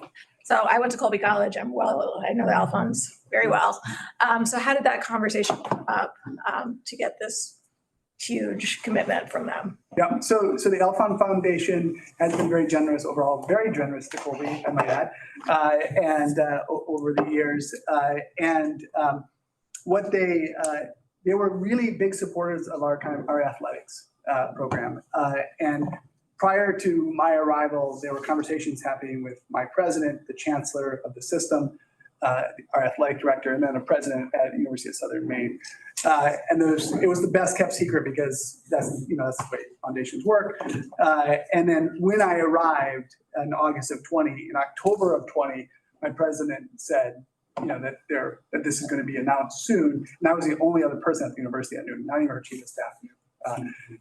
So I went to Colby College. I know the Alphons very well. So how did that conversation come up to get this huge commitment from them. Yeah, so the Alphon Foundation has been very generous overall, very generous to Colby, I might add, over the years. What they were really big supporters of our athletics program. And prior to my arrival, there were conversations happening with my president, the chancellor of the system, our athletic director, and then a president at the University of Southern Maine. And it was the best kept secret because that's the way foundations work. And then when I arrived in August of 20, in October of 20, my president said, that this is going to be announced soon. And I was the only other person at the university that knew, not even our chief of staff knew.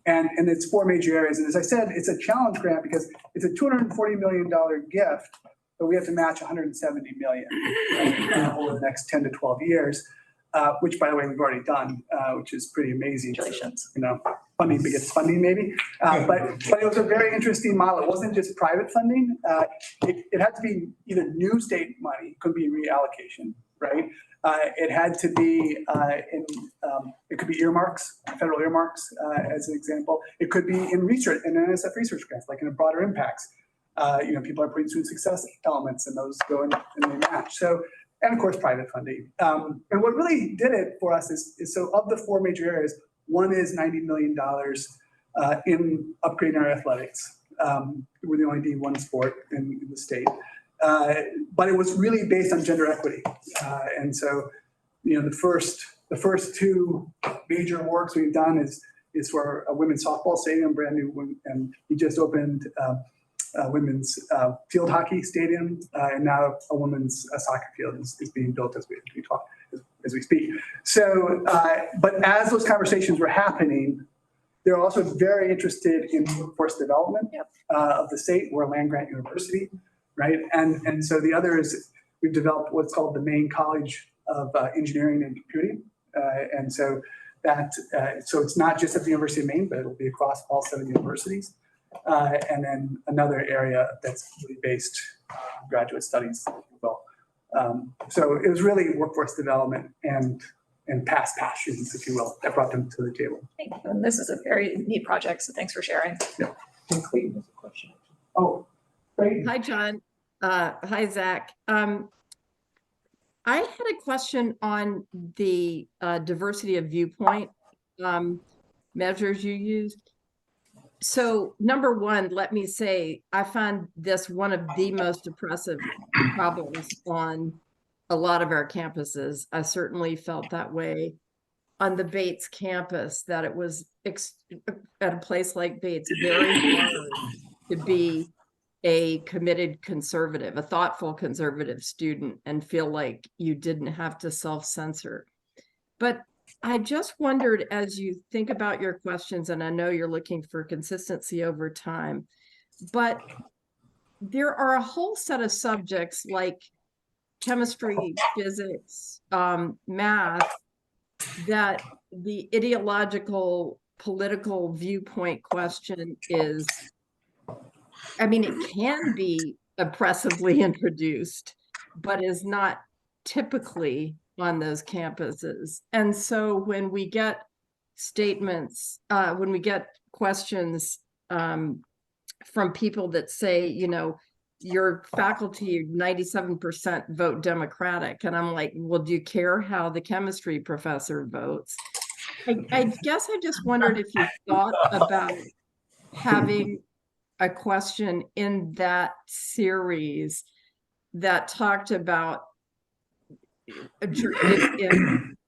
And it's 4 major areas. And as I said, it's a challenge grant because it's a $240 million gift, but we have to match 170 million over the next 10 to 12 years. Which, by the way, we've already done, which is pretty amazing. Congratulations. Funding begets funding, maybe. But it was a very interesting model. It wasn't just private funding. It had to be either new state money, could be reallocation, right? It had to be it could be earmarks, federal earmarks, as an example. It could be in research, in NSF research grants, like in a broader impacts. People are putting student success elements, and those go in and they match. So. And of course, private funding. And what really did it for us is so of the 4 major areas, one is $90 million in upgrading our athletics. We're the only D1 sport in the state. But it was really based on gender equity. And so, the first 2 major works we've done is for a women's softball stadium, brand new, and we just opened women's field hockey stadium, and now a women's soccer field is being built as we speak. So, but as those conversations were happening, they're also very interested in workforce development of the state. We're a land grant university, right? And so the other is we've developed what's called the Maine College of Engineering and Computing, and so so it's not just at the University of Maine, but it'll be across all 7 universities. And then another area that's really based graduate studies, if you will. So it was really workforce development and past passions, if you will, that brought them to the table. Thank you. And this is a very neat project, so thanks for sharing. Yeah. Clayton has a question. Oh, great. Hi, John. Hi, Zach. I had a question on the diversity of viewpoint measures you used. So number one, let me say, I find this one of the most oppressive problems on a lot of our campuses. I certainly felt that way on the Bates campus, that it was at a place like Bates, very hard to be a committed conservative, a thoughtful conservative student and feel like you didn't have to self-censor. But I just wondered, as you think about your questions, and I know you're looking for consistency over time, but there are a whole set of subjects like chemistry, physics, math, that the ideological political viewpoint question is, it can be oppressively introduced, but is not typically on those campuses. And so when we get statements, when we get questions from people that say, your faculty 97% vote Democratic, and I'm like, well, do you care how the chemistry professor votes? I guess I just wondered if you thought about having a question in that series that talked about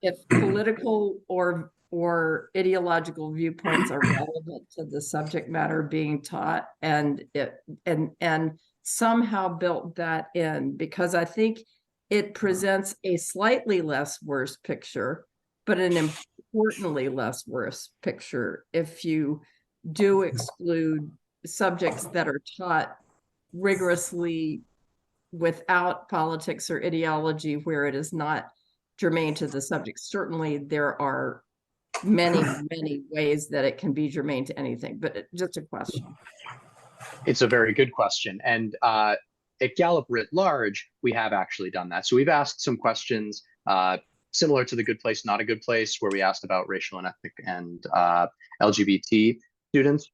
if political or ideological viewpoints are relevant to the subject matter being taught, and somehow built that in, because I think it presents a slightly less worse picture, but an importantly less worse picture if you do exclude subjects that are taught rigorously without politics or ideology where it is not germane to the subject. Certainly there are many, many ways that it can be germane to anything, but just a question. It's a very good question. And at Gallup writ large, we have actually done that. So we've asked some questions similar to the good place, not a good place, where we asked about racial and ethnic and LGBT students.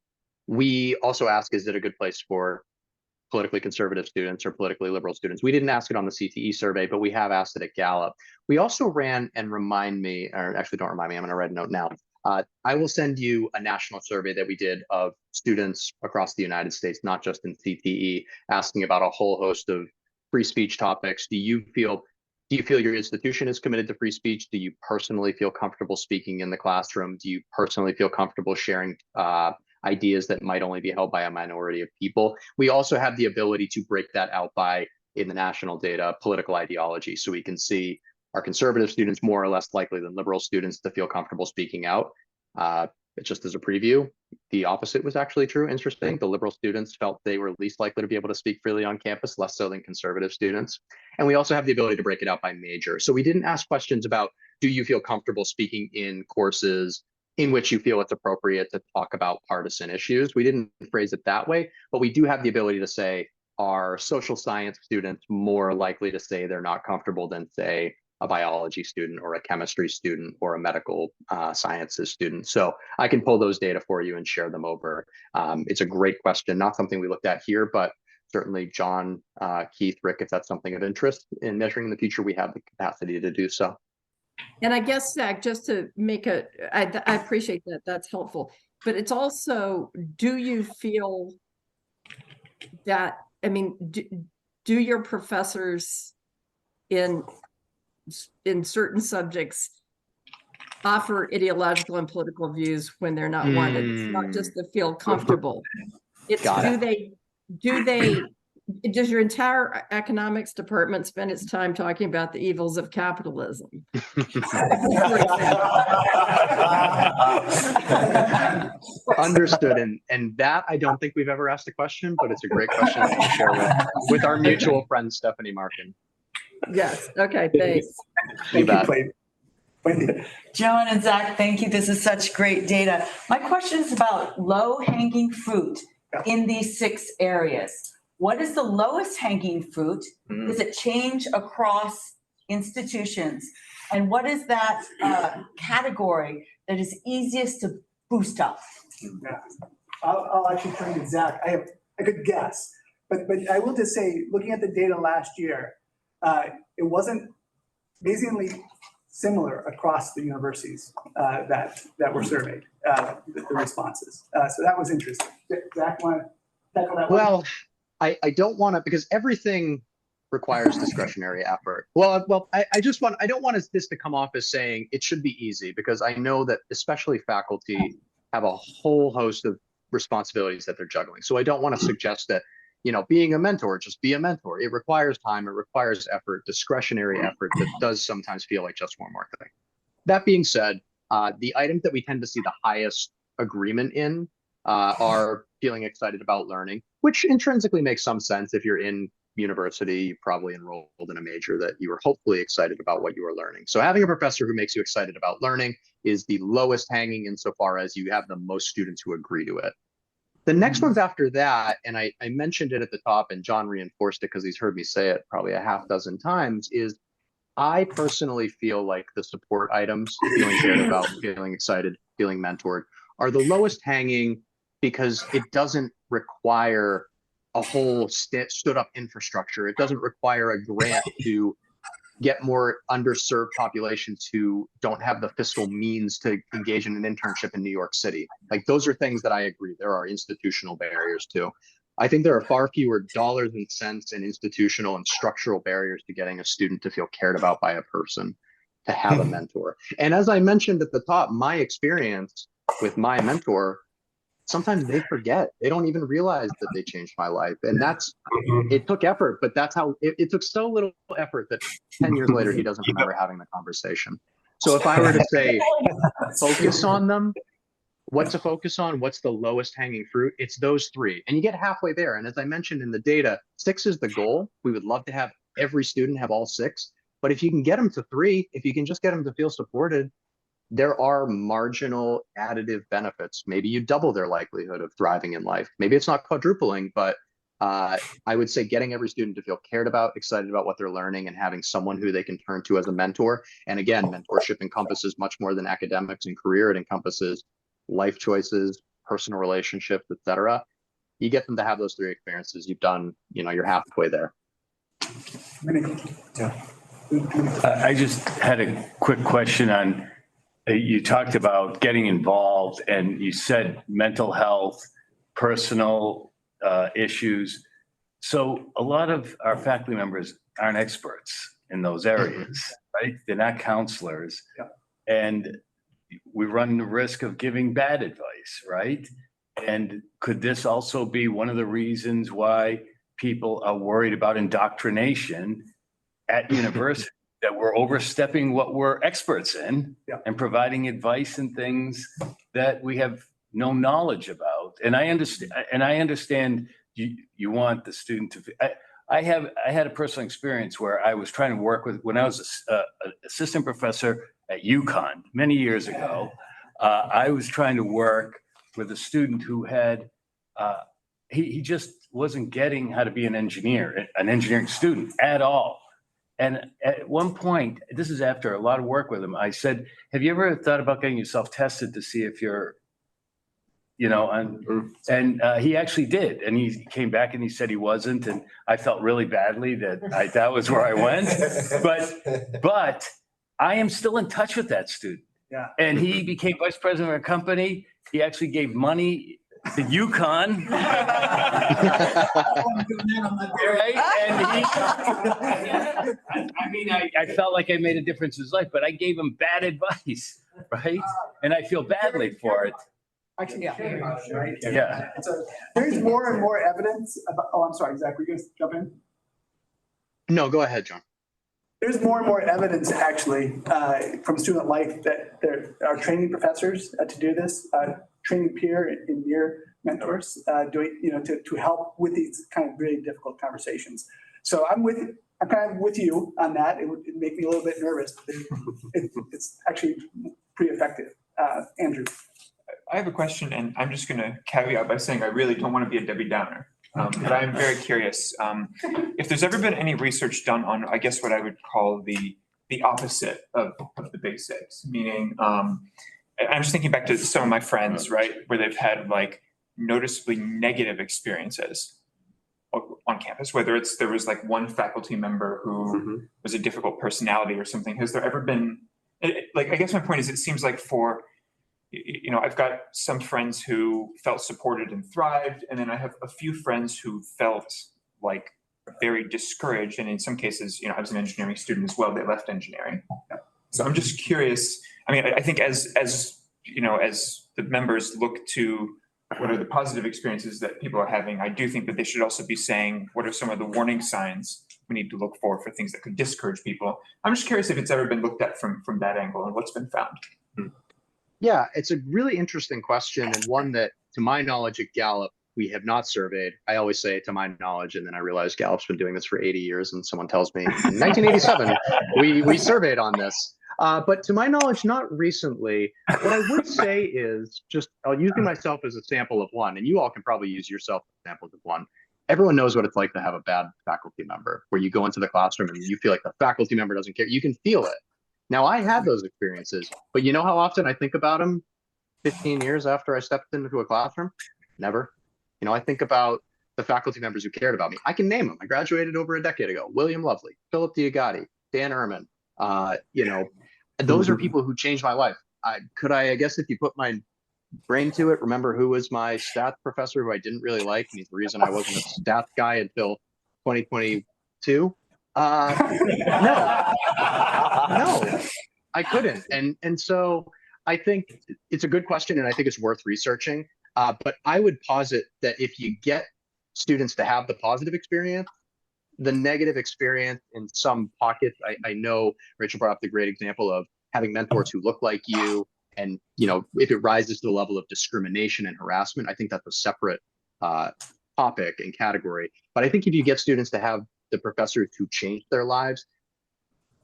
We also ask, is it a good place for politically conservative students or politically liberal students? We didn't ask it on the CTE survey, but we have asked it at Gallup. We also ran, and remind me, or actually don't remind me, I'm going to write a note now. I will send you a national survey that we did of students across the United States, not just in CTE, asking about a whole host of free speech topics. Do you feel your institution is committed to free speech? Do you personally feel comfortable speaking in the classroom? Do you personally feel comfortable sharing ideas that might only be held by a minority of people? We also have the ability to break that out by, in the national data, political ideology. So we can see, are conservative students more or less likely than liberal students to feel comfortable speaking out? Just as a preview, the opposite was actually true. Interesting. The liberal students felt they were least likely to be able to speak freely on campus, less so than conservative students. And we also have the ability to break it out by major. So we didn't ask questions about, do you feel comfortable speaking in courses in which you feel it's appropriate to talk about partisan issues? We didn't phrase it that way, but we do have the ability to say, are social science students more likely to say they're not comfortable than, say, a biology student or a chemistry student or a medical sciences student? So I can pull those data for you and share them over. It's a great question, not something we looked at here, but certainly John, Keith, Rick, if that's something of interest in measuring in the future, we have the capacity to do so. And I guess, Zach, just to make I appreciate that, that's helpful, but it's also, do you feel that, I mean, do your professors in certain subjects offer ideological and political views when they're not wanted? It's not just to feel comfortable. It's does your entire economics department spend its time talking about the evils of capitalism? Understood. And that I don't think we've ever asked a question, but it's a great question I can share with our mutual friend, Stephanie Markin. Yes. Okay. Thanks. You bet. Joan and Zach, thank you. This is such great data. My question is about low-hanging fruit in these 6 areas. What is the lowest hanging fruit? Does it change across institutions? And what is that category that is easiest to boost up? Yeah. I'll actually turn to Zach. I have a good guess, but I will just say, looking at the data last year, it wasn't amazingly similar across the universities that were surveyed, the responses. So that was interesting. Zach, want to tackle that one? Well, I don't want to, because everything requires discretionary effort. I don't want this to come off as saying it should be easy, because I know that especially faculty have a whole host of responsibilities that they're juggling. So I don't want to suggest that, being a mentor, just be a mentor. It requires time, it requires effort, discretionary effort that does sometimes feel like just one more thing. That being said, the items that we tend to see the highest agreement in are feeling excited about learning, which intrinsically makes some sense. If you're in university, you probably enrolled in a major that you were hopefully excited about what you were learning. So having a professor who makes you excited about learning is the lowest hanging insofar as you have the most students who agree to it. The next ones after that, and I mentioned it at the top, and John reinforced it because he's heard me say it probably a half dozen times, is I personally feel like the support items, feeling cared about, feeling excited, feeling mentored, are the lowest hanging, because it doesn't require a whole stood up infrastructure. It doesn't require a grant to get more underserved populations who don't have the fiscal means to engage in an internship in New York City. Like, those are things that I agree there are institutional barriers to. I think there are far fewer dollars and cents and institutional and structural barriers to getting a student to feel cared about by a person, to have a mentor. And as I mentioned at the top, my experience with my mentor, sometimes they forget. They don't even realize that they changed my life. And it took effort, but that's how it took so little effort that 10 years later, he doesn't remember having the conversation. So if I were to say, focus on them, what to focus on, what's the lowest hanging fruit, it's those 3. And you get halfway there. And as I mentioned in the data, 6 is the goal. We would love to have every student have all 6. But if you can get them to 3, if you can just get them to feel supported, there are marginal additive benefits. Maybe you double their likelihood of thriving in life. Maybe it's not quadrupling, but I would say getting every student to feel cared about, excited about what they're learning, and having someone who they can turn to as a mentor. And again, mentorship encompasses much more than academics and career. It encompasses life choices, personal relationships, etc. You get them to have those 3 experiences, you've done, you're halfway there. I just had a quick question on, you talked about getting involved and you said mental health, personal issues. So a lot of our faculty members aren't experts in those areas, right? They're not counselors. Yeah. And we run the risk of giving bad advice, right? And could this also be one of the reasons why people are worried about indoctrination at university, that we're overstepping what we're experts in and providing advice and things that we have no knowledge about? And I understand you want the student to, I had a personal experience where I was trying to work with, when I was an assistant professor at UConn many years ago, I was trying to work with a student who had, he just wasn't getting how to be an engineering student at all. And at one point, this is after a lot of work with him, I said, have you ever thought about getting yourself tested to see if you're, and he actually did. And he came back and he said he wasn't. And I felt really badly that was where I went. But I am still in touch with that student. Yeah. And he became vice president of a company. He actually gave money to UConn. Right? And I felt like I made a difference in his life, but I gave him bad advice, right? And I feel badly for it. Actually, right? Yeah. So there's more and more evidence about, I'm sorry, Zach, were you going to jump in? No, go ahead, John. There's more and more evidence actually from student life that there are training professors to do this, training peer and near mentors, doing, to help with these kind of really difficult conversations. So I'm kind of with you on that. It would make me a little bit nervous. It's actually pretty effective. Andrew. I have a question, and I'm just going to caveat by saying I really don't want to be a Debbie Downer, but I'm very curious. If there's ever been any research done on, I guess, what I would call the opposite of the big 6, meaning I'm just thinking back to some of my friends, right, where they've had like noticeably negative experiences on campus, whether there was like one faculty member who was a difficult personality or something. Has there ever been, I guess my point is, it seems like I've got some friends who felt supported and thrived, and then I have a few friends who felt like very discouraged. And in some cases, I was an engineering student as well. They left engineering. So I'm just curious. I mean, I think as the members look to what are the positive experiences that people are having, I do think that they should also be saying, what are some of the warning signs we need to look for things that could discourage people? I'm just curious if it's ever been looked at from that angle and what's been found. Yeah, it's a really interesting question, and one that, to my knowledge, at Gallup, we have not surveyed. I always say to my knowledge, and then I realize Gallup's been doing this for 80 years, and someone tells me in 1987, we surveyed on this. But to my knowledge, not recently. What I would say is, I'll use myself as a sample of one, and you all can probably use yourself as samples of one. Everyone knows what it's like to have a bad faculty member, where you go into the classroom and you feel like the faculty member doesn't care. You can feel it. Now, I had those experiences, but you know how often I think about them 15 years after I stepped into a classroom? Never. I think about the faculty members who cared about me. I can name them. I graduated over a decade ago. William Lovely, Philip Diagati, Dan Ehrman. Those are people who changed my life. I guess if you put my brain to it, remember who was my stats professor who I didn't really like, and he's the reason I wasn't a stats guy until 2022? No, I couldn't. And so I think it's a good question, and I think it's worth researching. But I would posit that if you get students to have the positive experience, the negative experience in some pockets, I know Rachel brought up the great example of having mentors who look like you. And, if it rises to the level of discrimination and harassment, I think that's a separate topic and category. But I think if you get students to have the professors who changed their lives,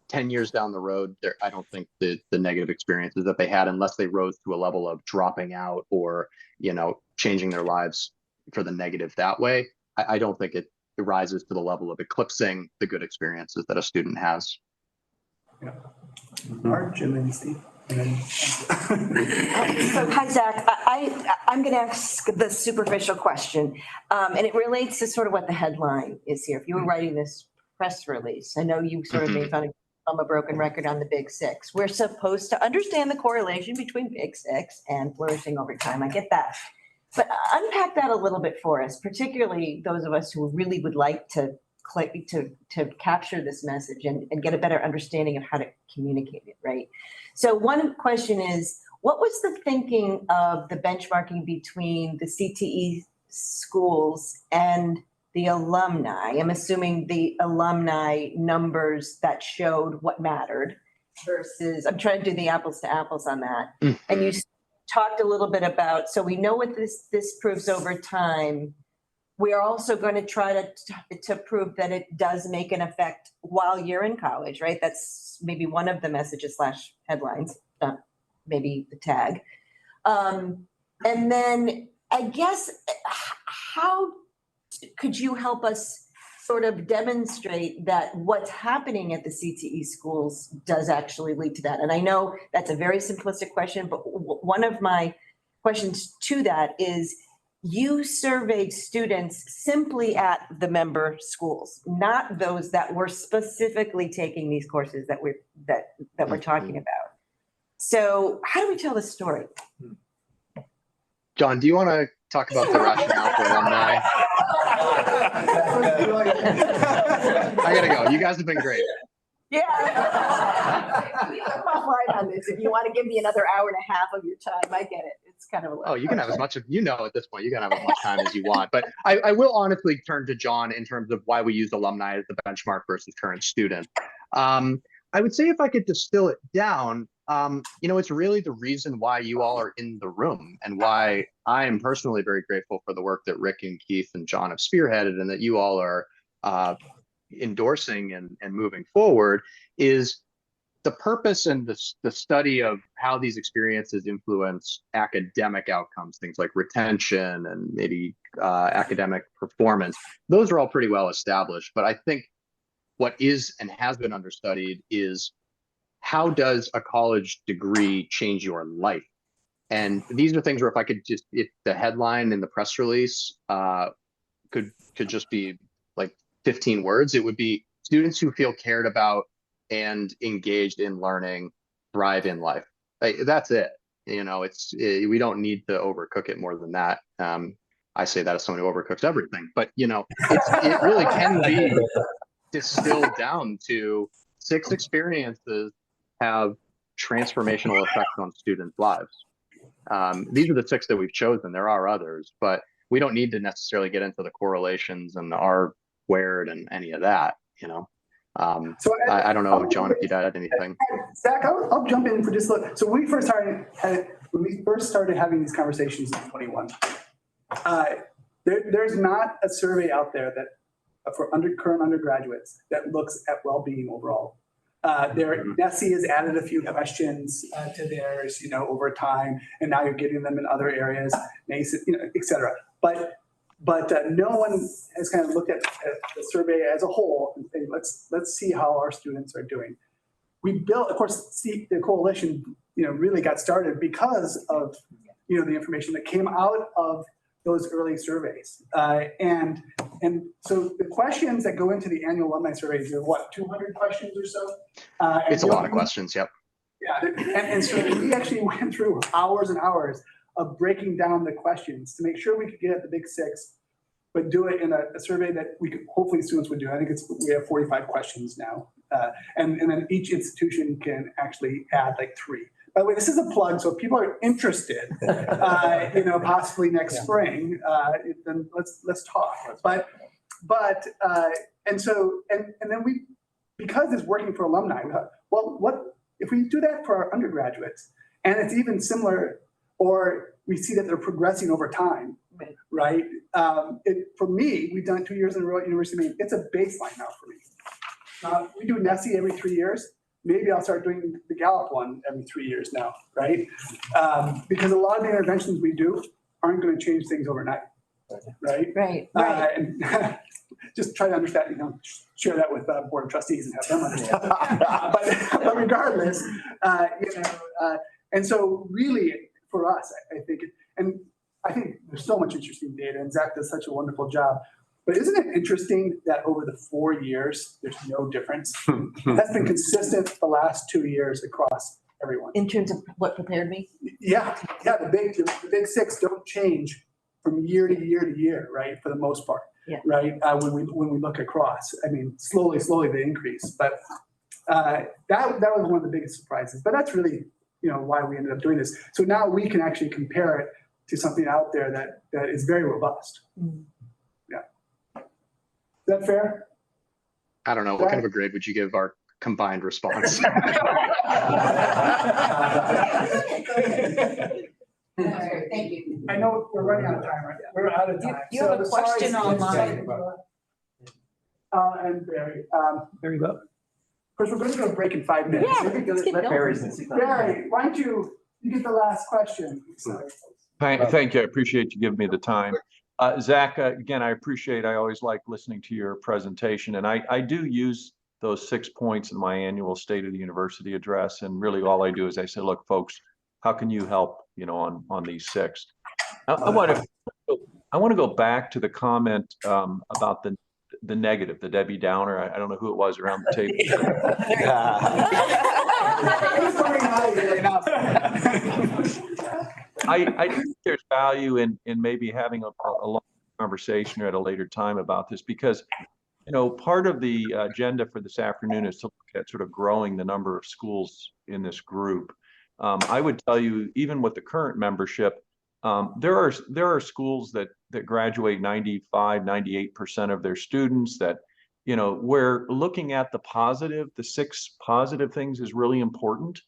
10 years down the road, I don't think the negative experiences that they had, unless they rose to a level of dropping out or, changing their lives for the negative that way, I don't think it rises to the level of eclipsing the good experiences that a student has. Marge and then Steve. And then. So hi, Zach. I'm going to ask the superficial question, and it relates to sort of what the headline is here. If you were writing this press release, I know you sort of made fun of I'm a broken record on the big six. We're supposed to understand the correlation between big six and flourishing over time. I get that. But unpack that a little bit for us, particularly those of us who really would like to capture this message and get a better understanding of how to communicate it, right? So one question is, what was the thinking of the benchmarking between the CTE schools and the alumni? I'm assuming the alumni numbers that showed what mattered versus, I'm trying to do the apples to apples on that. And you talked a little bit about, so we know what this proves over time. We are also going to try to prove that it does make an effect while you're in college, right? That's maybe one of the messages / headlines, maybe the tag. And then I guess, how could you help us sort of demonstrate that what's happening at the CTE schools does actually lead to that? And I know that's a very simplistic question, but one of my questions to that is, you surveyed students simply at the member schools, not those that were specifically taking these courses that we're talking about. So how do we tell the story? John, do you want to talk about the rationale for alumni? I gotta go. You guys have been great. Yeah. I'm offline on this. If you want to give me another hour and a half of your time, I get it. It's kind of a lot. Oh, you can have as much of, at this point, you can have as much time as you want. But I will honestly turn to John in terms of why we use alumni as the benchmark versus current students. I would say if I could distill it down, it's really the reason why you all are in the room and why I am personally very grateful for the work that Rick and Keith and John have spearheaded and that you all are endorsing and moving forward, is the purpose and the study of how these experiences influence academic outcomes, things like retention and maybe academic performance. Those are all pretty well established. But I think what is and has been understudied is, how does a college degree change your life? And these are things where if the headline in the press release could just be like 15 words, it would be students who feel cared about and engaged in learning thrive in life. That's it. We don't need to overcook it more than that. I say that as someone who overcooks everything, but it really can be distilled down to 6 experiences have transformational effects on students' lives. These are the 6 that we've chosen. There are others, but we don't need to necessarily get into the correlations and the R squared and any of that, So I don't know, John, if you'd add anything. Zach, I'll jump in for just a little. So when we first started having these conversations in 21, there's not a survey out there that for current undergraduates that looks at well-being overall. NESE has added a few questions to theirs, over time, and now you're getting them in other areas, et cetera. But no one has kind of looked at the survey as a whole and saying, let's see how our students are doing. We built, of course, the coalition, really got started because of, the information that came out of those early surveys. And so the questions that go into the annual alumni surveys are 200 questions or so? It's a lot of questions, yep. Yeah, and so we actually went through hours and hours of breaking down the questions to make sure we could get at the big 6, but do it in a survey that hopefully students would do. I think we have 45 questions now. And then each institution can actually add 3. By the way, this is a plug, so if people are interested, possibly next spring, then let's talk. But then we, because it's working for alumni, we thought, well, what if we do that for our undergraduates, and it's even similar, or we see that they're progressing over time, right? For me, we've done it 2 years in a row at University of Maine. It's a baseline now for me. We do NESE every 3 years. Maybe I'll start doing the Gallup one every 3 years now, right? Because a lot of the interventions we do aren't going to change things overnight. right? Right, And just try to understand, share that with board of trustees and have them understand. But regardless, and so really for us, I think, and I think there's so much interesting data and Zach does such a wonderful job. But isn't it interesting that over the 4 years, there's no difference? That's been consistent the last 2 years across everyone. in terms of what prepared me. Yeah, the big six don't change from year to year to year, right? For the most part. Yeah. Right, when we look across, I mean, slowly they increase, but that was one of the biggest surprises. But that's really, why we ended up doing this. So now we can actually compare it to something out there that is very robust. Yeah. Is that fair? I don't know, what kind of a grade would you give our combined response? Thank you. I know we're running out of time, right? We're out of time. You have a So, sorry. question online. And Barry, There you go. of course, we're going to go to break in 5 minutes. Yeah, let's get Let going. Barry, since he's not- Barry, why don't you get the last question? Sorry. Thank you. I appreciate you giving me the time. Zach, again, I always like listening to your presentation, and I do use those 6 points in my annual State of the University address. And really all I do is I say, look, folks, how can you help, on these 6? I want to go back to the comment about the negative, the Debbie Downer. I don't know who it was around the table. I think there's value in maybe having a long conversation or at a later time about this, because part of the agenda for this afternoon is to look at sort of growing the number of schools in this group. I would tell you, even with the current membership, there are schools that graduate 95, 98% of their students that, we're looking at the 6 positive things is really important.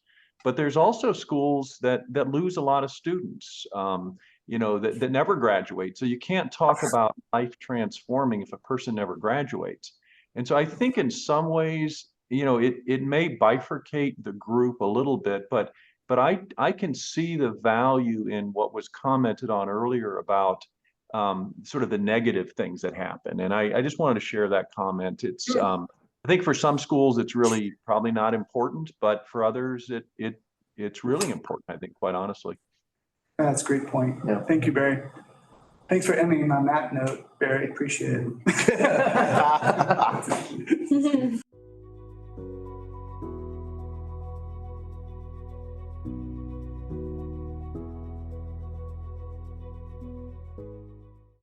But there's also schools that lose a lot of students, that never graduate. So you can't talk about life transforming if a person never graduates. And so I think in some ways, it may bifurcate the group a little bit, but I can see the value in what was commented on earlier about sort of the negative things that happen. And I just wanted to share that comment. It's I think for some schools, it's really probably not important, but for others, it's really important, I think, quite honestly. That's a great point. Yeah. Thank you, Barry. Thanks for ending on that note, Barry. Appreciate it.